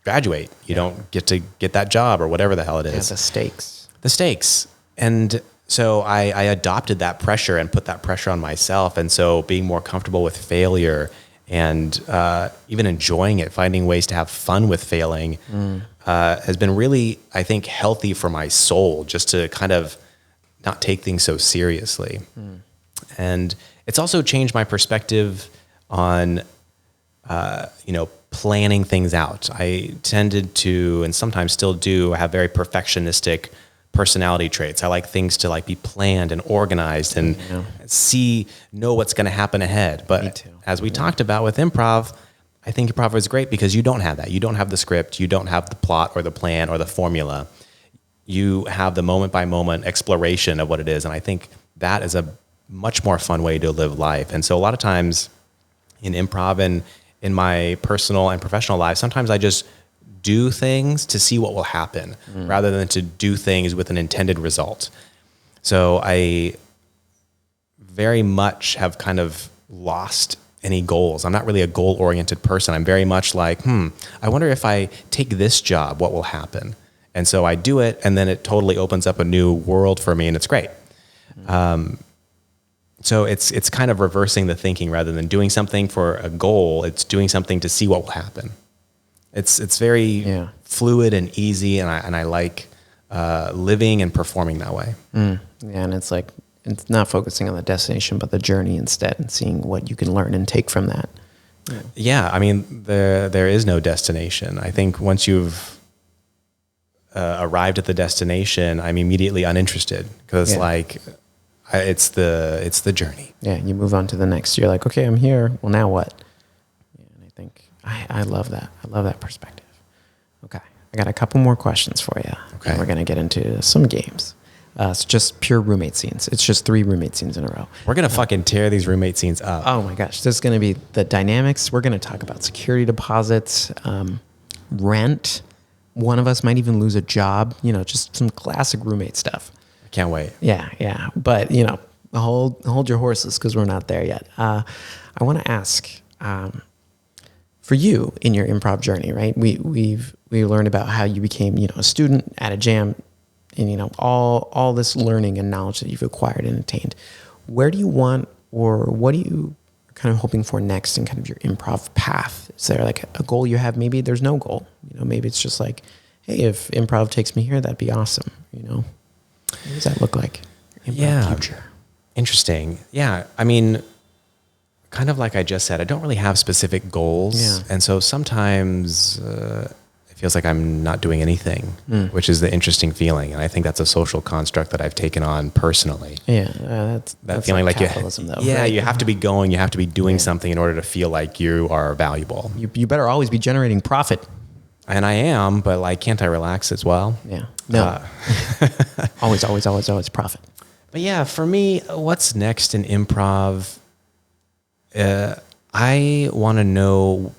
graduate. You don't get to get that job or whatever the hell it is. The stakes. The stakes. And so I adopted that pressure and put that pressure on myself. And so being more comfortable with failure and even enjoying it, finding ways to have fun with failing has been really, I think, healthy for my soul, just to kind of not take things so seriously. And it's also changed my perspective on, you know, planning things out. I tended to, and sometimes still do, have very perfectionistic personality traits. I like things to like be planned and organized and know what's going to happen ahead. But as we talked about with improv, I think improv is great because you don't have that. You don't have the script. You don't have the plot or the plan or the formula. You have the moment by moment exploration of what it is. And I think that is a much more fun way to live life. And so a lot of times in improv and in my personal and professional life, sometimes I just do things to see what will happen rather than to do things with an intended result. So I very much have kind of lost any goals. I'm not really a goal-oriented person. I'm very much like, I wonder if I take this job, what will happen? And so I do it, and then it totally opens up a new world for me, and it's great. So it's kind of reversing the thinking. Rather than doing something for a goal, it's doing something to see what will happen. It's very fluid and easy, and I like living and performing that way. Yeah, and it's like it's not focusing on the destination, but the journey instead, and seeing what you can learn and take from that. Yeah, I mean, there is no destination. I think once you've arrived at the destination, I'm immediately uninterested because like it's the journey. Yeah, you move on to the next. You're like, okay, I'm here. Well, now what? Yeah, and I think I love that. I love that perspective. Okay, I got a couple more questions for you. Okay, and we're gonna get into some games. It's just pure roommate scenes. It's just 3 roommate scenes in a row. We're going to fucking tear these roommate scenes up. Oh my gosh. There's going to be the dynamics. We're going to talk about security deposits, rent. One of us might even lose a job, you know, just some classic roommate stuff. I can't wait. Yeah. But, you know, hold your horses because we're not there yet. I want to ask, for you in your improv journey, right? We learned about how you became, you know, a student at a jam, and, you know, all this learning and knowledge that you've acquired and attained. Where do you want, or what do you kind of hoping for next in kind of your improv path? Is there like a goal you have? Maybe there's no goal. You know, maybe it's just like, hey, if improv takes me here, that'd be awesome. You know, what does that look like? Improv future. Interesting. Yeah. I mean, kind of like I just said, I don't really have specific goals. Yeah. And so sometimes it feels like I'm not doing anything, which is the interesting feeling. And I think that's a social construct that I've taken on personally. Yeah, that's feeling like capitalism, though. Yeah, right? you have to be going, you have to be doing something in order to feel like you are valuable. You better always be generating profit. And I am, but like, can't I relax as well? Yeah. No. Always profit. But yeah, for me, what's next in improv? I want to know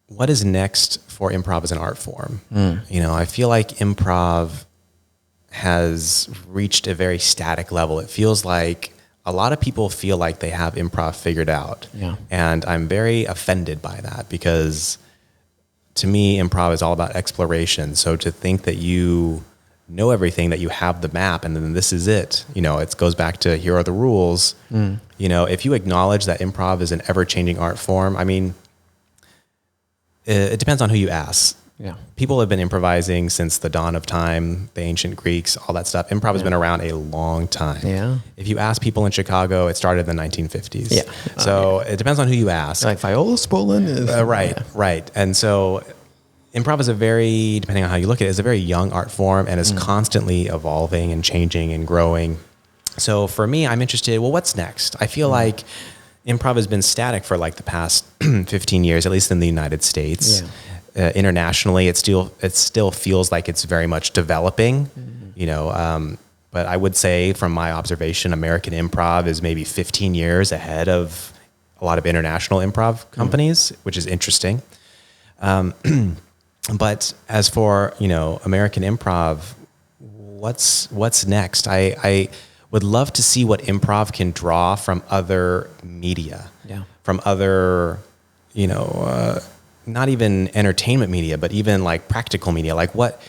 what is next for improv as an art form. You know, I feel like improv has reached a very static level. It feels like a lot of people feel like they have improv figured out. Yeah. And I'm very offended by that because to me, improv is all about exploration. So to think that you know everything, that you have the map and then this is it, you know, it goes back to here are the rules. You know, if you acknowledge that improv is an ever-changing art form, I mean, it depends on who you ask. Yeah. People have been improvising since the dawn of time, the ancient Greeks, all that stuff. Improv has been around a long time. Yeah. If you ask people in Chicago, it started in the 1950s. Yeah. So it depends on who you ask. Like Viola Spolin is... Right. And so improv is depending on how you look at it, is a very young art form and is constantly evolving and changing and growing. So for me, I'm interested, well, what's next? I feel like improv has been static for like the past 15 years, at least in the United States. Yeah. Internationally, it still feels like it's very much developing, you know, but I would say from my observation, American improv is maybe 15 years ahead of a lot of international improv companies, which is interesting. But as for, you know, American improv, what's next? I would love to see what improv can draw from other media, from other, you know, not even entertainment media, but even like practical media. Like what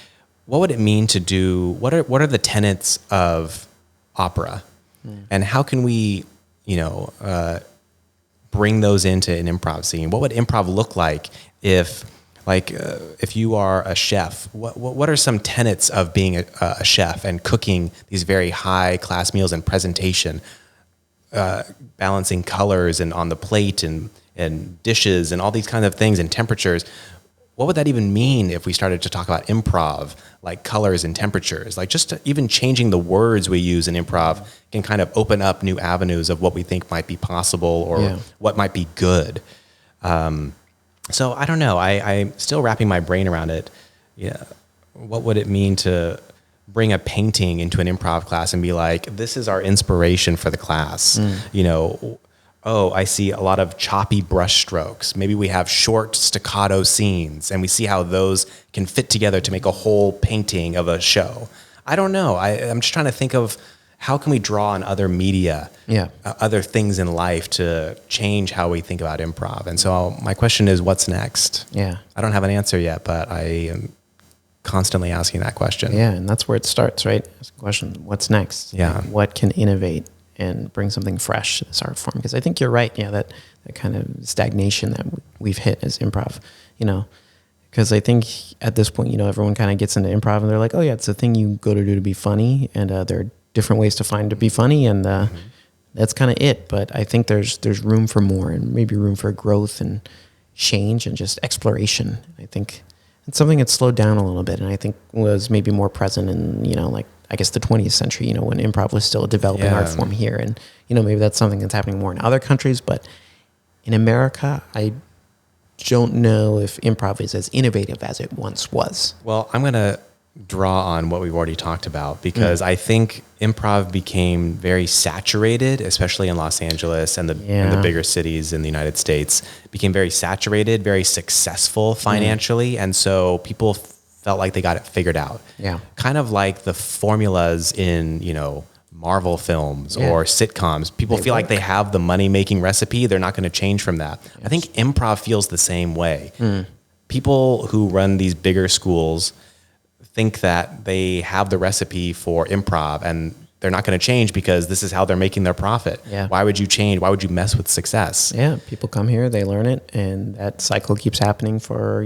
would it mean to do? What are the tenets of opera, and how can we, you know, bring those into an improv scene? What would improv look like if you are a chef? What are some tenets of being a chef and cooking these very high class meals and presentation, balancing colors and on the plate and dishes and all these kinds of things and temperatures? What would that even mean if we started to talk about improv, like colors and temperatures? Like just even changing the words we use in improv can kind of open up new avenues of what we think might be possible or what might be good. So I don't know. I'm still wrapping my brain around it. Yeah. What would it mean to bring a painting into an improv class and be like, this is our inspiration for the class? You know, oh, I see a lot of choppy brush strokes. Maybe we have short staccato scenes and we see how those can fit together to make a whole painting of a show. I don't know. I'm just trying to think of how can we draw on other media, other things in life to change how we think about improv. And so my question is, what's next? Yeah. I don't have an answer yet, but I am constantly asking that question. Yeah, and that's where it starts, right? Ask the question, what's next? Yeah. Like, what can innovate and bring something fresh to this art form? Because I think you're right, that kind of stagnation that we've hit as improv, because I think at this point, everyone kind of gets into improv and they're like, oh yeah, it's a thing you go to do to be funny, and there are different ways to find to be funny, and that's kind of it. But I think there's room for more, and maybe room for growth and change and just exploration. I think it's something that slowed down a little bit, and I think was maybe more present in, I guess the 20th century, when improv was still a developing art form here. And, maybe that's something that's happening more in other countries, but in America, I don't know if improv is as innovative as it once was. Well, I'm going to draw on what we've already talked about, because I think improv became very saturated, especially in Los Angeles and the bigger cities in the United States, became very saturated, very successful financially. And so people felt like they got it figured out. Yeah. Kind of like the formulas in, Marvel films or sitcoms. People feel like they have the money-making recipe. They're not going to change from that. Yes. I think improv feels the same way. People who run these bigger schools think that they have the recipe for improv and they're not going to change because this is how they're making their profit. Yeah. Why would you change? Why would you mess with success? Yeah. People come here, they learn it, and that cycle keeps happening for,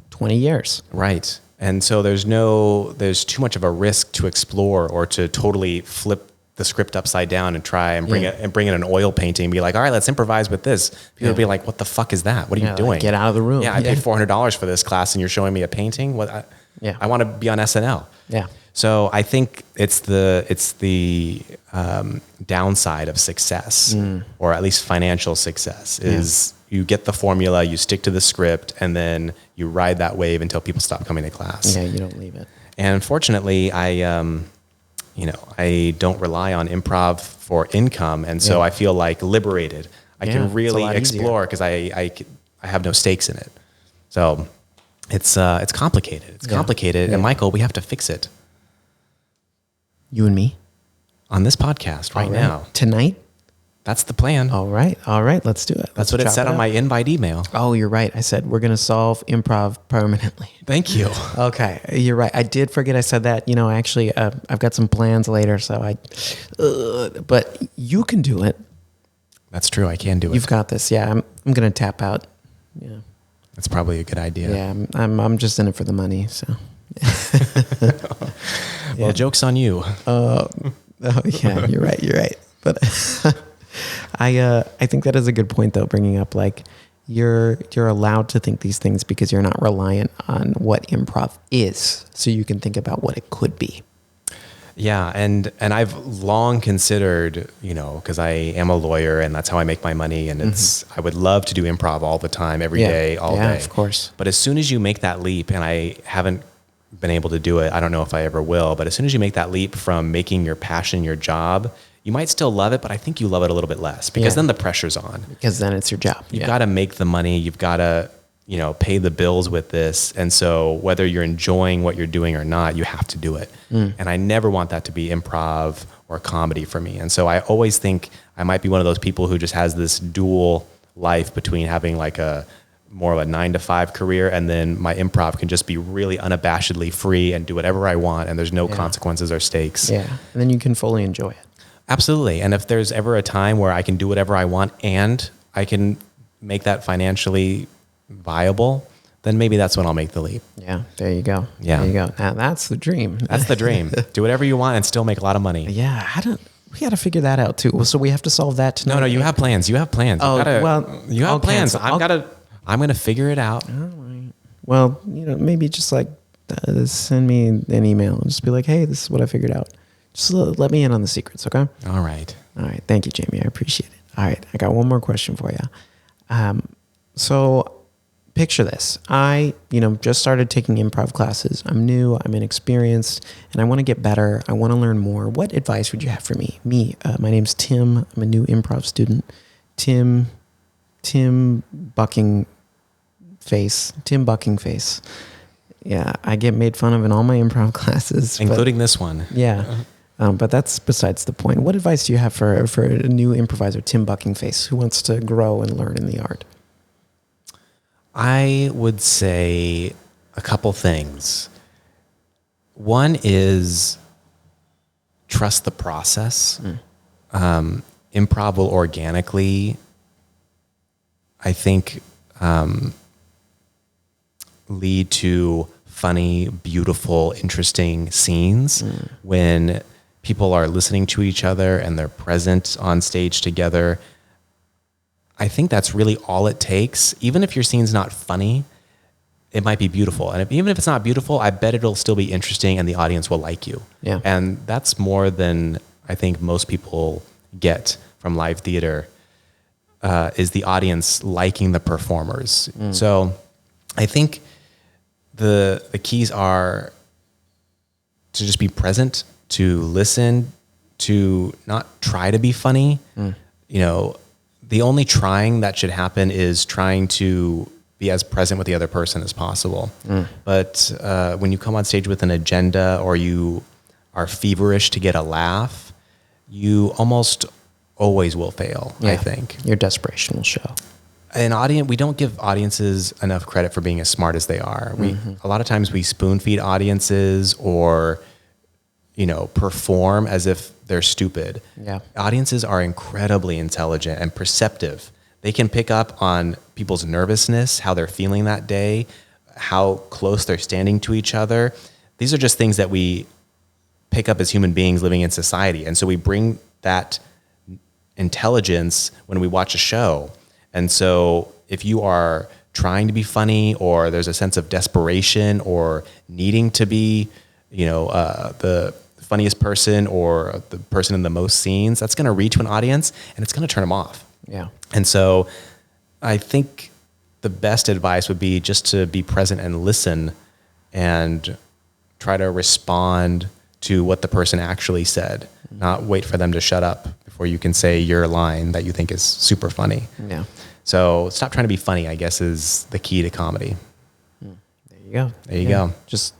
20 years. Right. And so there's too much of a risk to explore or to totally flip the script upside down and try and bring in an oil painting and be like, all right, let's improvise with this. People will be like, what the fuck is that? What are you doing? Like, get out of the room. Yeah, I paid $400 for this class and you're showing me a painting? I want to be on SNL. Yeah. So I think it's the downside of success, or at least financial success, is you get the formula, you stick to the script, and then you ride that wave until people stop coming to class. Yeah, you don't leave it. And unfortunately, I don't rely on improv for income, and so I feel like liberated. I can really explore because I have no stakes in it. So it's complicated. It's complicated, and Michael, we have to fix it. You and me? On this podcast right now. Tonight? That's the plan. All right. Let's do it. That's what it said on my invite email. Oh, you're right. I said we're going to solve improv permanently. Thank you. Okay. You're right. I did forget I said that. Actually, I've got some plans later, so but you can do it. That's true. I can do it. You've got this. Yeah. I'm going to tap out. Yeah. That's probably a good idea. Yeah. I'm just in it for the money, so. Well, joke's on you. Yeah, you're right. But I think that is a good point, though, bringing up like you're allowed to think these things because you're not reliant on what improv is, so you can think about what it could be. Yeah, and I've long considered, because I am a lawyer and that's how I make my money, and I would love to do improv all the time, every day, all day. Of course. But as soon as you make that leap, and I haven't been able to do it, I don't know if I ever will, but as soon as you make that leap from making your passion your job, you might still love it, but I think you love it a little bit less, because then the pressure's on. Because then it's your job. You've got to make the money. You've got to, pay the bills with this. And so whether you're enjoying what you're doing or not, you have to do it. And I never want that to be improv or comedy for me. And so I always think I might be one of those people who just has this dual life between having like more of a 9-to-5 career, and then my improv can just be really unabashedly free and do whatever I want, and there's no consequences or stakes. Yeah. And then you can fully enjoy it. Absolutely. And if there's ever a time where I can do whatever I want and I can make that financially viable, then maybe that's when I'll make the leap. Yeah. There you go. Yeah. There you go. Now that's the dream. That's the dream. Do whatever you want and still make a lot of money. Yeah. We got to figure that out too. So we have to solve that tonight. No, you have plans. You have plans. Oh, you have plans. Cancel. I'm going to figure it out. All right. Well, maybe just like send me an email and just be like, hey, this is what I figured out. Just let me in on the secrets, okay? All right. All right. Thank you, Jaymie. I appreciate it. All right. I got one more question for you. So picture this. I, just started taking improv classes. I'm new, I'm inexperienced, and I want to get better. I want to learn more. What advice would you have for me? My name's Tim. I'm a new improv student. Tim Buckingface. Yeah, I get made fun of in all my improv classes. Including this one. Yeah. But that's besides the point. What advice do you have for a new improviser, Tim Buckingface, who wants to grow and learn in the art? I would say a couple things. One is trust the process. Improv will organically, I think, lead to funny, beautiful, interesting scenes when people are listening to each other and they're present on stage together. I think that's really all it takes. Even if your scene's not funny, it might be beautiful. And even if it's not beautiful, I bet it'll still be interesting and the audience will like you. Yeah. And that's more than I think most people get from live theater, is the audience liking the performers. So I think the keys are to just be present, to listen, to not try to be funny. The only trying that should happen is trying to be as present with the other person as possible. But when you come on stage with an agenda or you are feverish to get a laugh, you almost always will fail, I think. Your desperation will show. We don't give audiences enough credit for being as smart as they are. A lot of times we spoon feed audiences or, perform as if they're stupid. Yeah. Audiences are incredibly intelligent and perceptive. They can pick up on people's nervousness, how they're feeling that day, how close they're standing to each other. These are just things that we pick up as human beings living in society. And so we bring that intelligence when we watch a show. And so if you are trying to be funny, or there's a sense of desperation or needing to be, the funniest person or the person in the most scenes, that's going to reach an audience and it's going to turn them off. Yeah. And so I think the best advice would be just to be present and listen and try to respond to what the person actually said, not wait for them to shut up before you can say your line that you think is super funny. Yeah. So stop trying to be funny, I guess, is the key to comedy. There you go. There you go. Just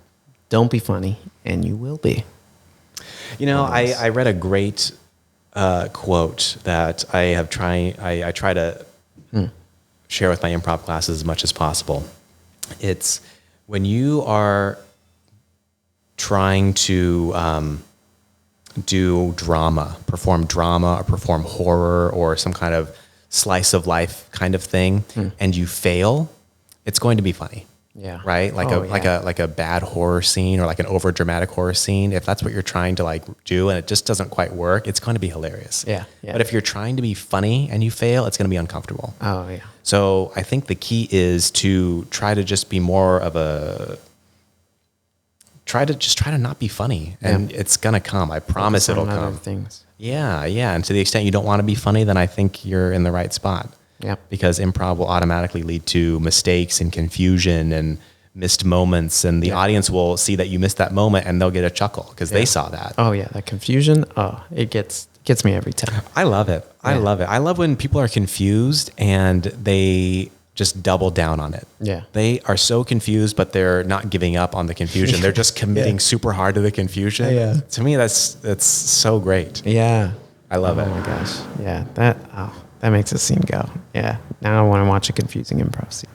don't be funny and you will be. I read a great quote that I try to share with my improv classes as much as possible. It's when you are trying to do drama, perform or perform horror or some kind of slice of life kind of thing, and you fail, it's going to be funny. Yeah. Right? Like a bad horror scene or like an over dramatic horror scene. If that's what you're trying to do and it just doesn't quite work, it's going to be hilarious. Yeah. But if you're trying to be funny and you fail, it's going to be uncomfortable. Oh yeah. So I think the key is to try to just be more of try to not be funny, and it's gonna come. I promise it'll come. Things. Yeah. And to the extent you don't want to be funny, then I think you're in the right spot. Yeah. Because improv will automatically lead to mistakes and confusion and missed moments, and the audience will see that you missed that moment and they'll get a chuckle because they saw that. Oh yeah, that confusion. Oh, it gets me every time. I love it. I love it. I love when people are confused and they just double down on it. Yeah. They are so confused, but they're not giving up on the confusion. They're just committing super hard to the confusion. Yeah. To me, that's so great. Yeah. I love it. Oh my gosh. Yeah. That makes a scene go. Yeah. Now I want to watch a confusing improv scene.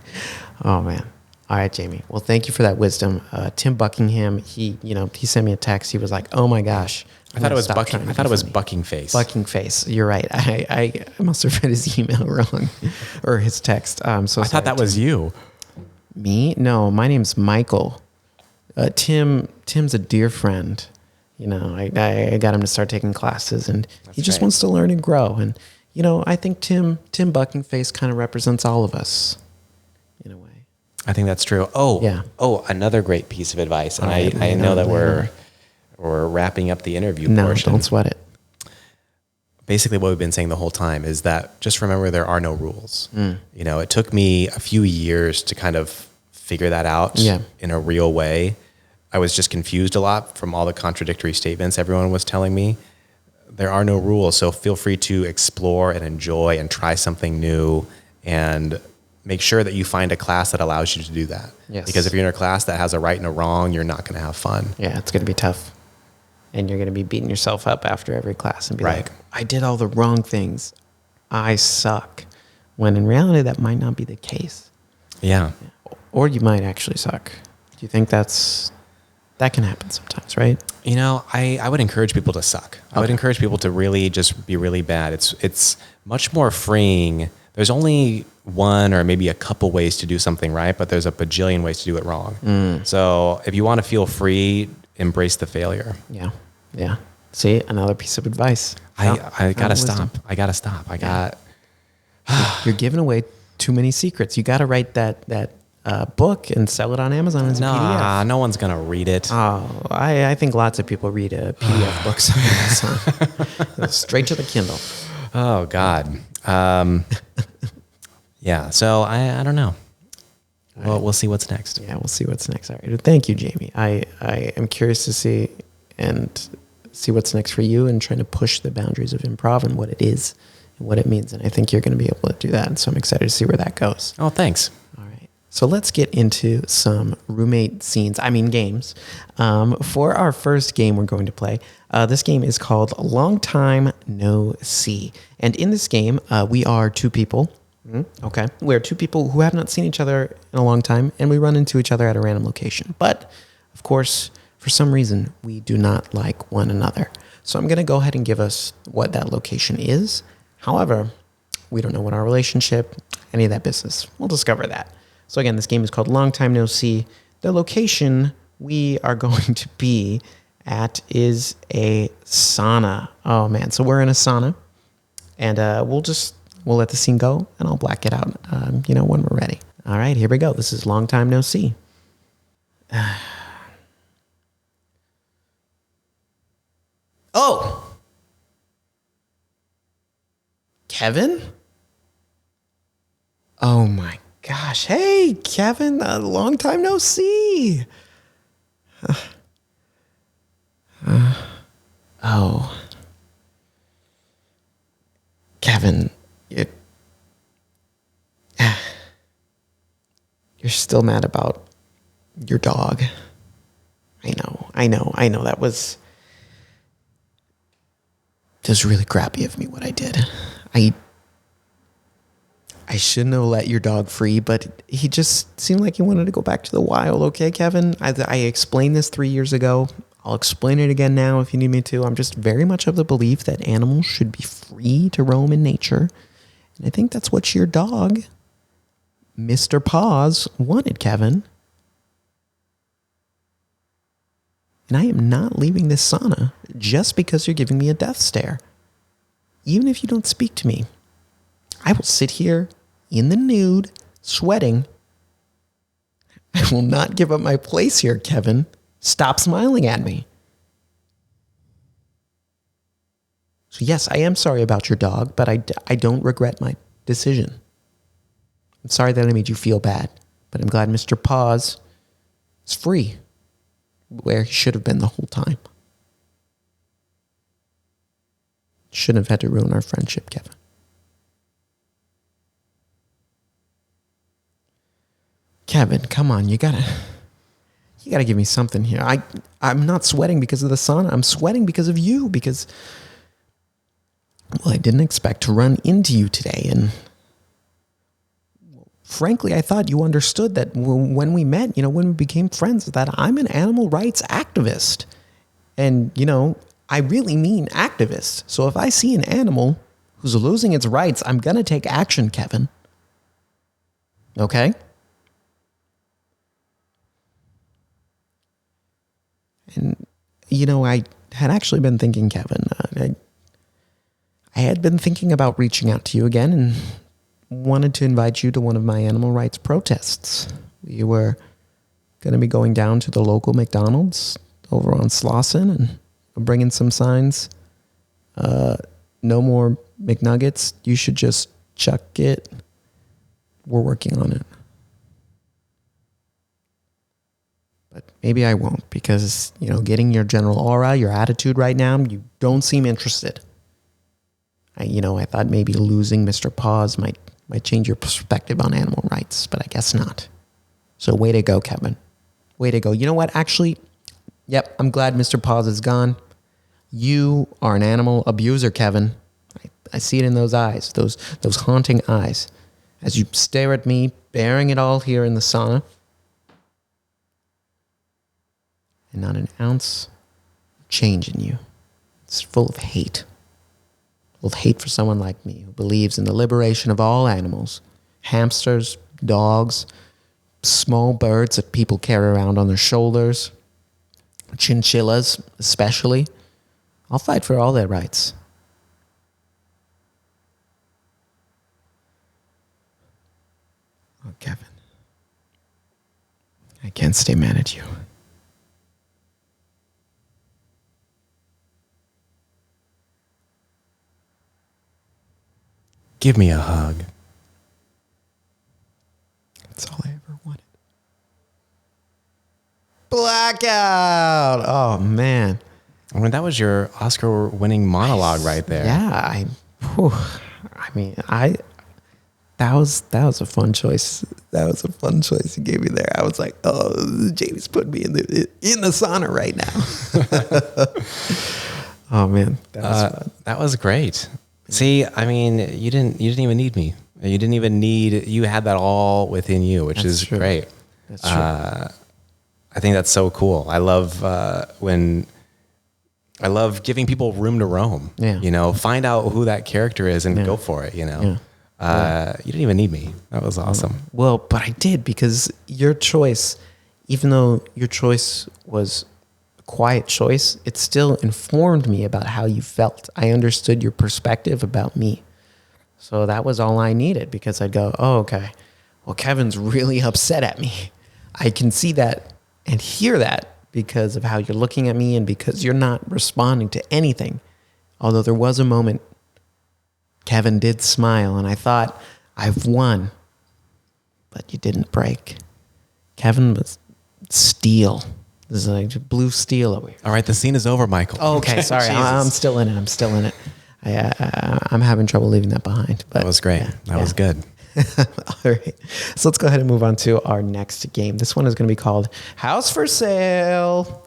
Oh man. All right, Jaymie. Well, thank you for that wisdom. Tim Buckingham, he sent me a text. He was like, "Oh my gosh." I thought it was Bucking Face. Bucking Face. You're right. I must have read his email wrong or his text. I thought that was you. Me? No, my name's Michael. Tim's a dear friend. You know, I got him to start taking classes, and he just wants to learn and grow. And you know, I think Tim Bucking Face kind of represents all of us in a way. I think that's true. Oh, yeah. Oh, another great piece of advice, and I know that we're wrapping up the interview portion. No, don't sweat it. Basically, what we've been saying the whole time is that just remember there are no rules. You know, it took me a few years to kind of figure that out in a real way. I was just confused a lot from all the contradictory statements everyone was telling me. There are no rules, so feel free to explore and enjoy and try something new, and make sure that you find a class that allows you to do that. Yes. Because if you're in a class that has a right and a wrong, you're not going to have fun. Yeah, it's going to be tough. And you're going to be beating yourself up after every class and be like, I did all the wrong things. I suck. When in reality, that might not be the case. Yeah. Or you might actually suck. Do you think that can happen sometimes, right? You know, I would encourage people to suck. I would encourage people to really just be really bad. It's much more freeing. There's only one or maybe a couple ways to do something right, but there's a bajillion ways to do it wrong. So if you want to feel free, embrace the failure. Yeah. Yeah. See, another piece of advice. I gotta stop. You're giving away too many secrets. You got to write that book and sell it on Amazon as a PDF. No one's gonna read it. Oh, I think lots of people read PDF books on Amazon. Straight to the Kindle. Oh God. Yeah. So I don't know. Well, we'll see what's next. Yeah, we'll see what's next. All right. Thank you, Jaymie. I am curious to see what's next for you and trying to push the boundaries of improv and what it is and what it means. And I think you're going to be able to do that. And so I'm excited to see where that goes. Oh, thanks. All right. So let's get into some games. For our first game we're going to play, this game is called Long Time No See. And in this game, we are two people. Okay. We're two people who have not seen each other in a long time, and we run into each other at a random location. But, of course, for some reason, we do not like one another. So I'm going to go ahead and give us what that location is. However, we don't know what our relationship, any of that business. We'll discover that. So again, this game is called Long Time No See. The location we are going to be at is a sauna. Oh man, so we're in a sauna, and we'll let the scene go, and I'll black it out, when we're ready. All right, here we go. This is Long Time No See. Oh, Kevin? Oh my gosh. Hey, Kevin, a long time no see. Oh. Kevin, you're still mad about your dog. I know. That was really crappy of me what I did. I shouldn't have let your dog free, but he just seemed like he wanted to go back to the wild. Okay, Kevin? I explained this 3 years ago. I'll explain it again now if you need me to. I'm just very much of the belief that animals should be free to roam in nature. And I think that's what your dog, Mr. Paws, wanted, Kevin. And I am not leaving this sauna just because you're giving me a death stare. Even if you don't speak to me, I will sit here in the nude, sweating. I will not give up my place here, Kevin. Stop smiling at me. So yes, I am sorry about your dog, but I don't regret my decision. I'm sorry that I made you feel bad, but I'm glad Mr. Paws is free where he should have been the whole time. Shouldn't have had to ruin our friendship, Kevin. Kevin, come on, you gotta give me something here. I'm not sweating because of the sauna. I'm sweating because of you, because, well, I didn't expect to run into you today. And frankly, I thought you understood that when we met, when we became friends, that I'm an animal rights activist. And, I really mean activist. So if I see an animal who's losing its rights, I'm going to take action, Kevin. Okay? And, I had actually been thinking, Kevin, I had been thinking about reaching out to you again and wanted to invite you to one of my animal rights protests. We were going to be going down to the local McDonald's over on Slauson and bringing some signs. No more McNuggets. You should just chuck it. We're working on it. But maybe I won't, because, getting your general aura, your attitude right now, you don't seem interested. I thought maybe losing Mr. Paws might change your perspective on animal rights, but I guess not. So way to go, Kevin. Way to go. You know what? Actually, yep, I'm glad Mr. Paws is gone. You are an animal abuser, Kevin. I see it in those eyes, those haunting eyes, as you stare at me, bearing it all here in the sauna. And not an ounce of change in you. It's full of hate. Full of hate for someone like me who believes in the liberation of all animals. Hamsters, dogs, small birds that people carry around on their shoulders, chinchillas especially. I'll fight for all their rights. Oh, Kevin. I can't stay mad at you. Give me a hug. That's all I ever wanted. Blackout! Oh, man. I mean, that was your Oscar-winning monologue right there. Yeah, that was a fun choice. That was a fun choice you gave me there. I was like, oh, Jaymie's putting me in the sauna right now. Oh man, that was fun. That was great. See, I mean, you didn't even need me. You had that all within you, which is true. Great. That's true. I think that's so cool. I love giving people room to roam. Yeah. Find out who that character is and go for it. Yeah. You didn't even need me. That was awesome. Well, but I did, because your choice, even though your choice was a quiet choice, it still informed me about how you felt. I understood your perspective about me. So that was all I needed, because I'd go, oh, okay. Well, Kevin's really upset at me. I can see that and hear that because of how you're looking at me and because you're not responding to anything. Although there was a moment Kevin did smile, and I thought, I've won. But you didn't break. Kevin was steel. This is like blue steel over here. All right, the scene is over, Michael. Oh, okay, sorry. I'm still in it. I'm having trouble leaving that behind. But that was great. That was good. All right. So let's go ahead and move on to our next game. This one is going to be called House for Sale.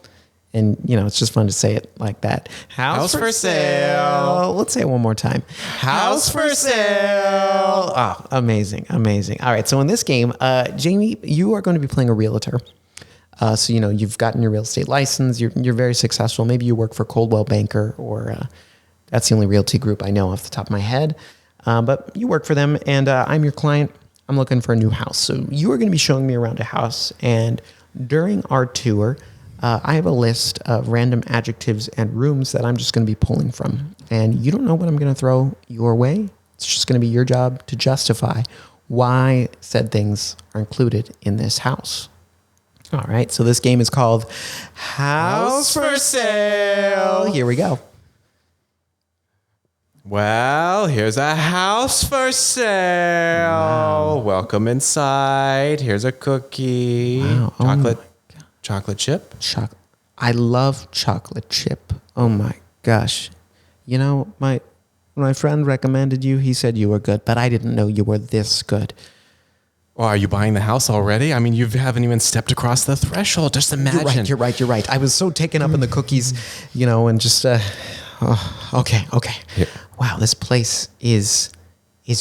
And, it's just fun to say it like that. House for sale. Let's say it one more time. House for sale. Oh, amazing. Amazing. All right. So in this game, Jaymie, you are going to be playing a realtor. So, you've gotten your real estate license. You're very successful. Maybe you work for Coldwell Banker, or that's the only realty group I know off the top of my head. But you work for them, and I'm your client. I'm looking for a new house. So you are going to be showing me around a house. And during our tour, I have a list of random adjectives and rooms that I'm just going to be pulling from. And you don't know what I'm going to throw your way. It's just going to be your job to justify why said things are included in this house. All right, so this game is called House for Sale. Here we go. Well, here's a house for sale. Wow. Welcome inside. Here's a cookie. Wow. Chocolate chip. I love chocolate chip. Oh my gosh. You know, my friend recommended you. He said you were good, but I didn't know you were this good. Well, are you buying the house already? I mean, you haven't even stepped across the threshold. Just imagine. You're right. I was so taken up in the cookies, and just, okay. Here. Wow, this place is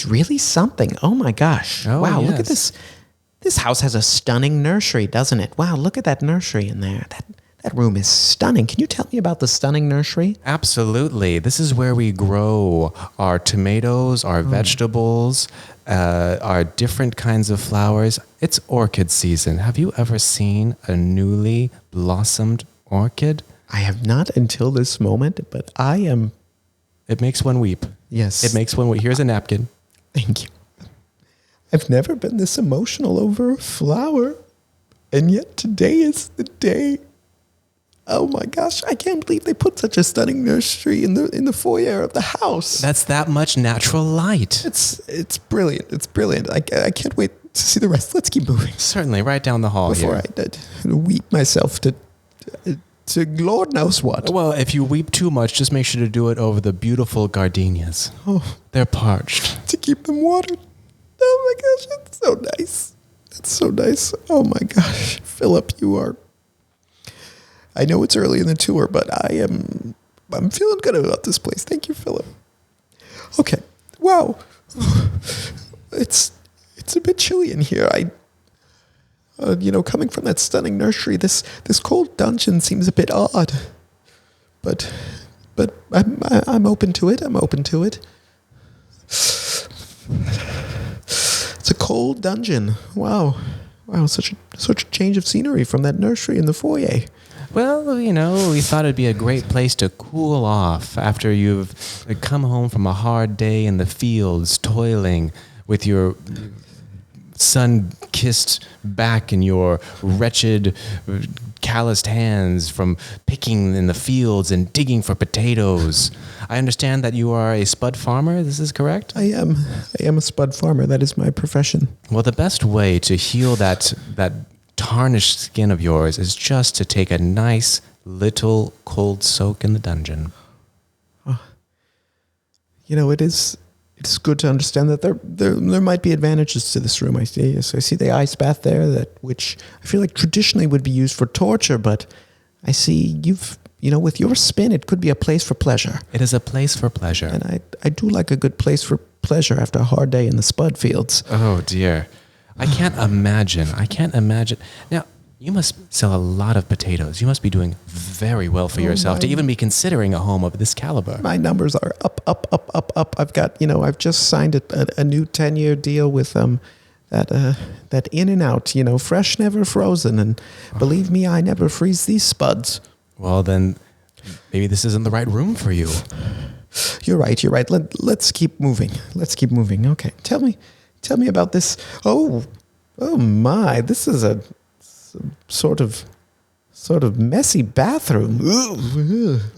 really something. Oh my gosh. Oh, wow, yes. Look at this. This house has a stunning nursery, doesn't it? Wow, look at that nursery in there. That room is stunning. Can you tell me about the stunning nursery? Absolutely. This is where we grow our tomatoes, our vegetables, our different kinds of flowers. It's orchid season. Have you ever seen a newly blossomed orchid? I have not until this moment, but I am... It makes one weep. Yes. It makes one weep. Here's a napkin. Thank you. I've never been this emotional over a flower, and yet today is the day. Oh my gosh, I can't believe they put such a stunning nursery in the foyer of the house. That's that much natural light. It's brilliant. It's brilliant. I can't wait to see the rest. Let's keep moving. Certainly, right down the hall Before here. I weep myself to Lord knows what. Well, if you weep too much, just make sure to do it over the beautiful gardenias. Oh, They're parched. to keep them watered. Oh my gosh, that's so nice. That's so nice. Oh my gosh. Philip, you are... I know it's early in the tour, but I'm feeling good about this place. Thank you, Philip. Okay. Wow. It's a bit chilly in here. Coming from that stunning nursery, this cold dungeon seems a bit odd. But I'm open to it. I'm open to it. It's a cold dungeon. Wow, such a change of scenery from that nursery in the foyer. Well, we thought it'd be a great place to cool off after you've come home from a hard day in the fields, toiling with your sun-kissed back and your wretched, calloused hands from picking in the fields and digging for potatoes. I understand that you are a spud farmer. This is correct? I am a spud farmer. That is my profession. Well, the best way to heal that tarnished skin of yours is just to take a nice little cold soak in the dungeon. It's good to understand that there might be advantages to this room. I see the ice bath there, which I feel like traditionally would be used for torture, but I see with your spin, it could be a place for pleasure. It is a place for pleasure. And I do like a good place for pleasure after a hard day in the spud fields. Oh dear. I can't imagine. Now, you must sell a lot of potatoes. You must be doing very well for yourself to even be considering a home of this caliber. My numbers are up. I've got, I've just signed a new 10-year deal with that in and out, fresh, never frozen. And believe me, I never freeze these spuds. Well, then maybe this isn't the right room for you. You're right. Let's keep moving. Okay. Tell me about this. Oh my, this is a sort of messy bathroom.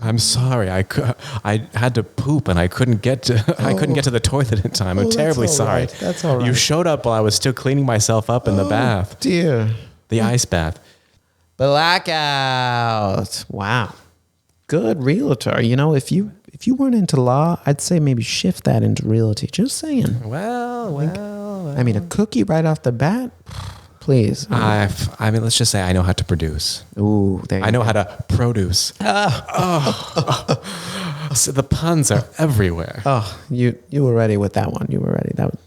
I'm sorry. I had to poop and I couldn't get to the toilet in time. I'm terribly sorry. That's all right. You showed up while I was still cleaning myself up in the bath. Dear. The ice bath. Blackout. Wow. Good realtor. If you weren't into law, I'd say maybe shift that into realty. Just saying. Well. I mean, a cookie right off the bat? Please. Let's just say I know how to produce. Ooh, I know how to produce. So the puns are everywhere. Oh, you were ready with that one. You were ready. That was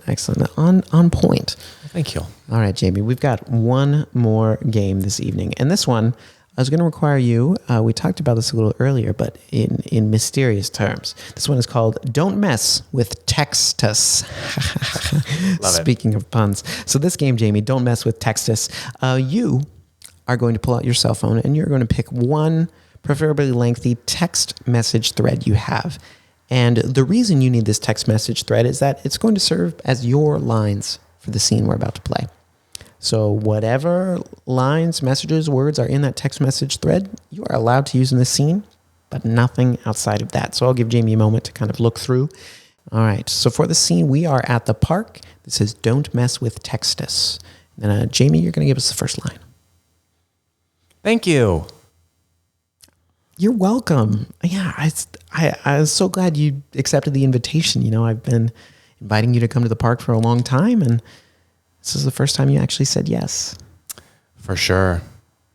excellent. On point. Thank you. All right, Jaymie, we've got one more game this evening. And this one, I was going to require you, we talked about this a little earlier, but in mysterious terms. This one is called Don't Mess with Textus. Love it. Speaking of puns. So this game, Jaymie, Don't Mess with Textus. You are going to pull out your cell phone and you're going to pick one preferably lengthy text message thread you have. And the reason you need this text message thread is that it's going to serve as your lines for the scene we're about to play. So whatever lines, messages, words are in that text message thread, you are allowed to use in the scene, but nothing outside of that. So I'll give Jaymie a moment to kind of look through. All right. So for the scene, we are at the park. This is "Don't mess with Textus." And Jaymie, you're going to give us the first line. Thank you. You're welcome. Yeah, I was so glad you accepted the invitation. You know, I've been inviting you to come to the park for a long time, and this is the first time you actually said yes. For sure.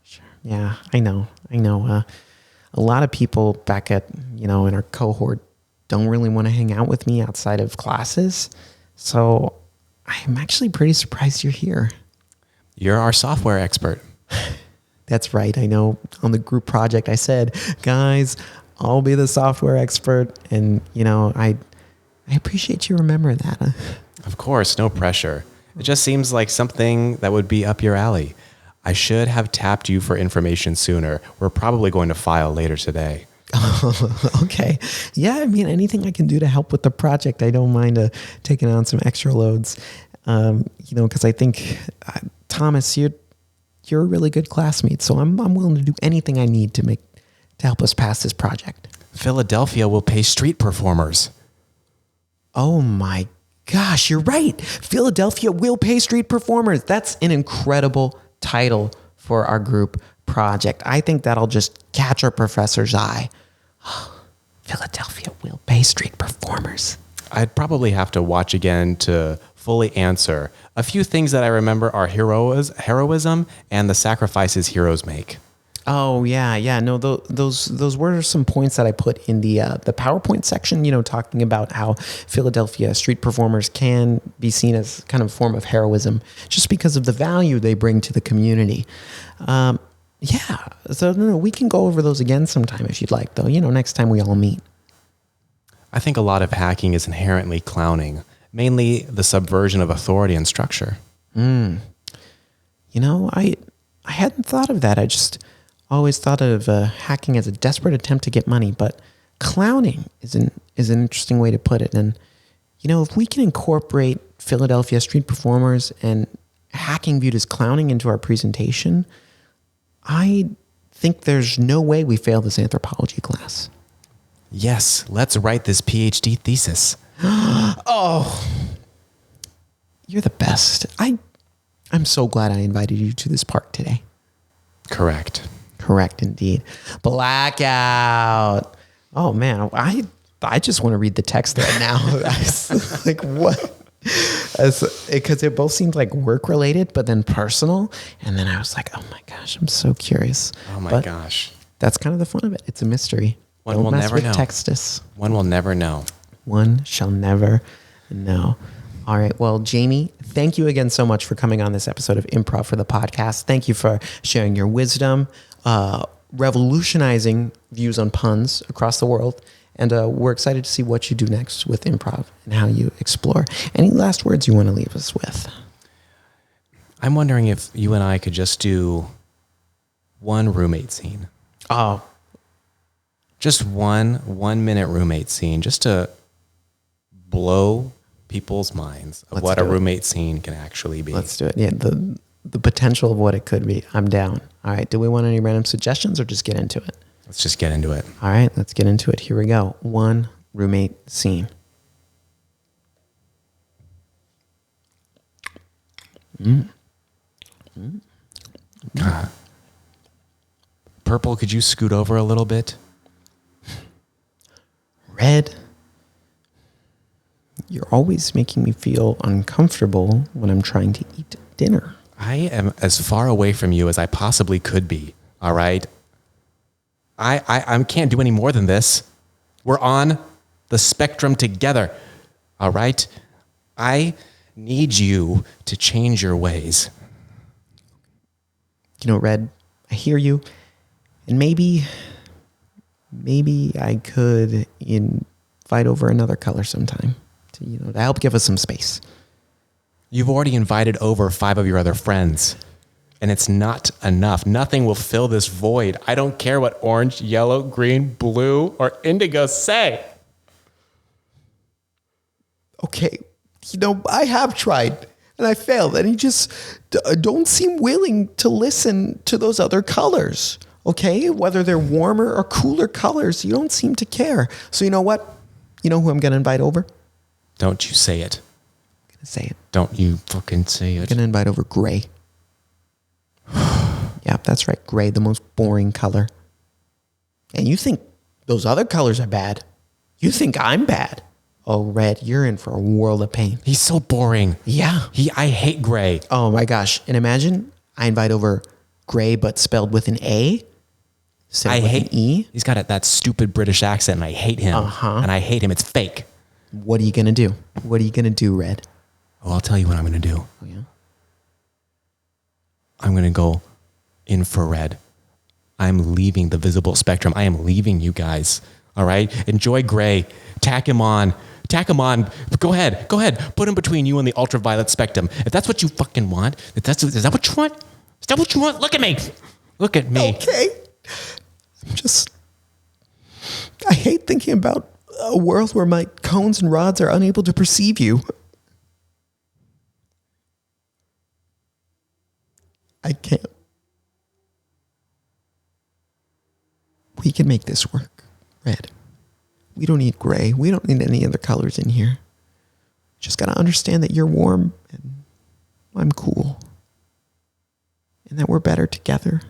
Sure. Yeah, I know. A lot of people back at, in our cohort don't really want to hang out with me outside of classes. So I'm actually pretty surprised you're here. You're our software expert. That's right. I know on the group project, I said, guys, I'll be the software expert. And, I appreciate you remembering that. Of course, no pressure. It just seems like something that would be up your alley. I should have tapped you for information sooner. We're probably going to file later today. Okay. Yeah, anything I can do to help with the project, I don't mind taking on some extra loads. Because I think, Thomas, you're a really good classmate, so I'm willing to do anything I need to help us pass this project. Philadelphia will pay street performers. Oh my gosh, you're right. Philadelphia will pay street performers. That's an incredible title for our group project. I think that'll just catch our professor's eye. Philadelphia will pay street performers. I'd probably have to watch again to fully answer. A few things that I remember are heroism and the sacrifices heroes make. Oh yeah. No, those were some points that I put in the PowerPoint section. Talking about how Philadelphia street performers can be seen as kind of a form of heroism, just because of the value they bring to the community. Yeah. So no, we can go over those again sometime if you'd like, though. Next time we all meet. I think a lot of hacking is inherently clowning, mainly the subversion of authority and structure. I hadn't thought of that. I just always thought of hacking as a desperate attempt to get money, but clowning is an interesting way to put it. And, if we can incorporate Philadelphia street performers and hacking viewed as clowning into our presentation, I think there's no way we fail this anthropology class. Yes, let's write this PhD thesis. Oh, you're the best. I'm so glad I invited you to this park today. Correct Indeed. Blackout. Oh man, I just want to read the text right now. Like what? Because it both seemed like work related, but then personal. And then I was like, oh my gosh, I'm so curious. Oh my gosh. That's kind of the fun of it. It's a mystery. One will never know. Textus. One will never know. One shall never know. All right. Well, Jaymie, thank you again so much for coming on this episode of Improv for the podcast. Thank you for sharing your wisdom, revolutionizing views on puns across the world. And we're excited to see what you do next with improv and how you explore. Any last words you want to leave us with? I'm wondering if you and I could just do one roommate scene. Oh, just one 1 minute roommate scene, just to blow people's minds of what a roommate scene can actually be. Let's do it. Yeah, the potential of what it could be. I'm down. All right. Do we want any random suggestions or just get into it? Let's just get into it. All right. Let's get into it. Here we go. One roommate scene. Purple, could you scoot over a little bit? Red, you're always making me feel uncomfortable when I'm trying to eat dinner. I am as far away from you as I possibly could be. All right. I can't do any more than this. We're on the spectrum together. All right. I need you to change your ways. Red, I hear you. And maybe I could invite over another color sometime to help give us some space. You've already invited over 5 of your other friends, and it's not enough. Nothing will fill this void. I don't care what orange, yellow, green, blue, or indigo say. Okay, I have tried, and I failed. And he just don't seem willing to listen to those other colors. Okay, whether they're warmer or cooler colors, you don't seem to care. So you know what? You know who I'm going to invite over? Don't you say it. I'm going to say it. Don't you fucking say it. I'm going to invite over gray. Yeah, that's right. Gray, the most boring color. And you think those other colors are bad. You think I'm bad. Oh, red, you're in for a world of pain. He's so boring. Yeah. I hate gray. Oh my gosh. And imagine I invite over gray, but spelled with an A. I hate an E. He's got that stupid British accent, and I hate him. And I hate him. It's fake. What are you going to do? What are you going to do, Red? Oh, I'll tell you what I'm going to do. Oh, yeah? I'm going to go infrared. I'm leaving the visible spectrum. I am leaving you guys. All right? Enjoy gray. Tack him on. Go ahead. Put him between you and the ultraviolet spectrum. If that's what you fucking want, is that what you want? Is that what you want? Look at me. Look at me. Okay. I hate thinking about a world where my cones and rods are unable to perceive you. I can't. We can make this work, Red. We don't need gray. We don't need any other colors in here. Just got to understand that you're warm and I'm cool. And that we're better together.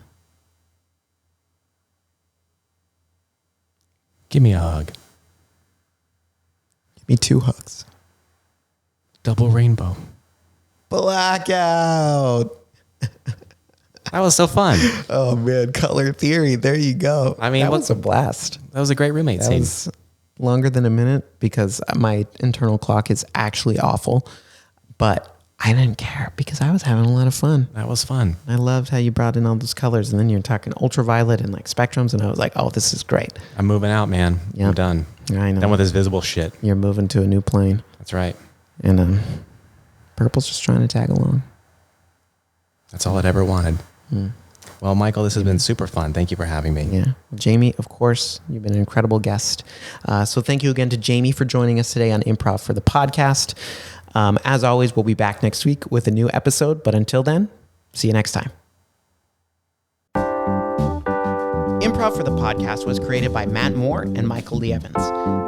Give me a hug. Give me 2 hugs. Double rainbow. Blackout. That was so fun. Oh man, color theory. There you go. I mean, that was a blast. That was a great roommate That scene. was longer than a minute because my internal clock is actually awful. But I didn't care because I was having a lot of fun. That was fun. I loved how you brought in all those colors, and then you're talking ultraviolet and like spectrums, and I was like, oh, this is great. I'm moving out, man. Yep. I'm done. I know. Done with this visible shit. You're moving to a new plane. That's right. And Purple's just trying to tag along. That's all I'd ever wanted. Well, Michael, this has been super fun. Thank you for having me. Yeah. Jaymie, of course, you've been an incredible guest. So thank you again to Jaymie for joining us today on Improv for the podcast. As always, we'll be back next week with a new episode. But until then, see you next time. Improv for the podcast was created by Matt Moore and Michael Lee Evans.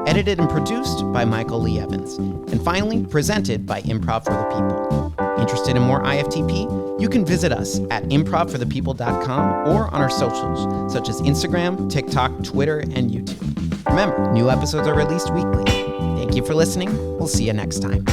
Edited and produced by Michael Lee Evans. And finally, presented by Improv for the People. Interested in more IFTP? You can visit us at improvforthepeople.com or on our socials, such as Instagram, TikTok, Twitter, and YouTube. Remember, new episodes are released weekly. Thank you for listening. We'll see you next time.